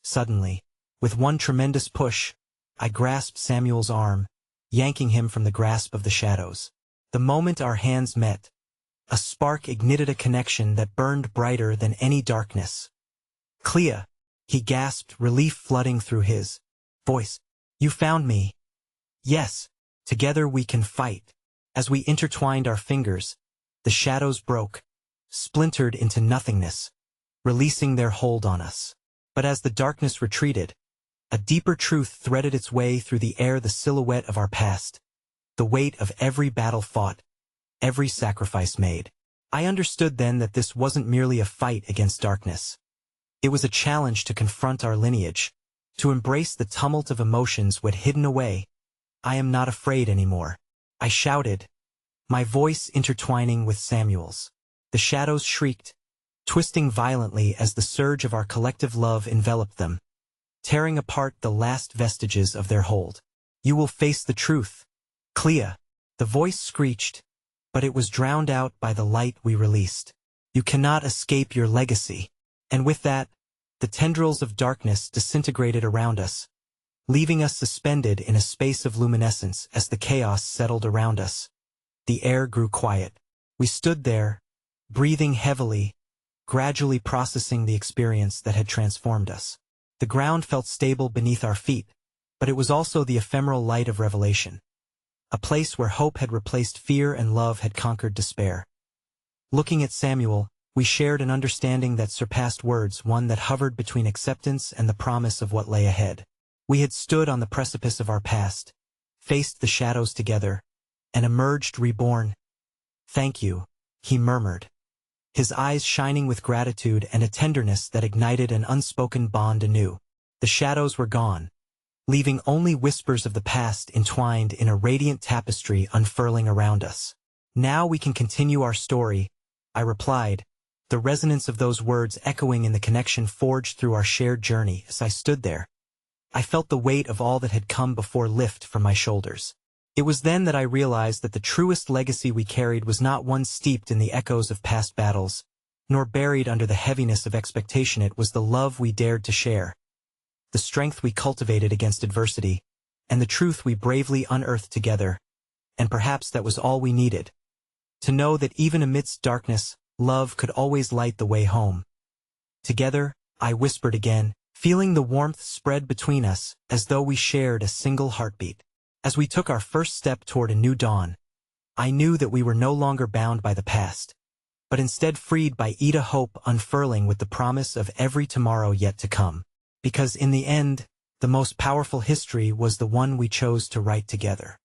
Suddenly, with one tremendous push, I grasped Samuel's arm, yanking him from the grasp of the shadows. The moment our hands met, a spark ignited a connection that burned brighter than any darkness. "Clea," he gasped, relief flooding through his voice. "You found me." "Yes, together we can fight." As we intertwined our fingers, the shadows broke, splintered into nothingness, releasing their hold on us. But as the darkness retreated, a deeper truth threaded its way through the air, the silhouette of our past, the weight of every battle fought, every sacrifice made. I understood then that this wasn't merely a fight against darkness. It was a challenge to confront our lineage, to embrace the tumult of emotions we'd hidden away. "I am not afraid anymore," I shouted, my voice intertwining with Samuel's. The shadows shrieked, twisting violently as the surge of our collective love enveloped them, tearing apart the last vestiges of their hold. "You will face the truth, Clea," the voice screeched, but it was drowned out by the light we released. "You cannot escape your legacy." And with that, the tendrils of darkness disintegrated around us, leaving us suspended in a space of luminescence as the chaos settled around us. The air grew quiet. We stood there, breathing heavily, gradually processing the experience that had transformed us. The ground felt stable beneath our feet, but it was also the ephemeral light of revelation, a place where hope had replaced fear and love had conquered despair. Looking at Samuel, we shared an understanding that surpassed words, one that hovered between acceptance and the promise of what lay ahead. We had stood on the precipice of our past, faced the shadows together, and emerged reborn. "Thank you," he murmured, his eyes shining with gratitude and a tenderness that ignited an unspoken bond anew. The shadows were gone, leaving only whispers of the past entwined in a radiant tapestry unfurling around us. "Now we can continue our story," I replied, the resonance of those words echoing in the connection forged through our shared journey as I stood there, I felt the weight of all that had come before lift from my shoulders. It was then that I realized that the truest legacy we carried was not one steeped in the echoes of past battles, nor buried under the heaviness of expectation. It was the love we dared to share, the strength we cultivated against adversity, and the truth we bravely unearthed together. And perhaps that was all we needed. To know that even amidst darkness, love could always light the way home. Together, I whispered again, feeling the warmth spread between us, as though we shared a single heartbeat. As we took our first step toward a new dawn, I knew that we were no longer bound by the past, but instead freed by a hope unfurling with the promise of every tomorrow yet to come. Because in the end, the most powerful history was the one we chose to write together.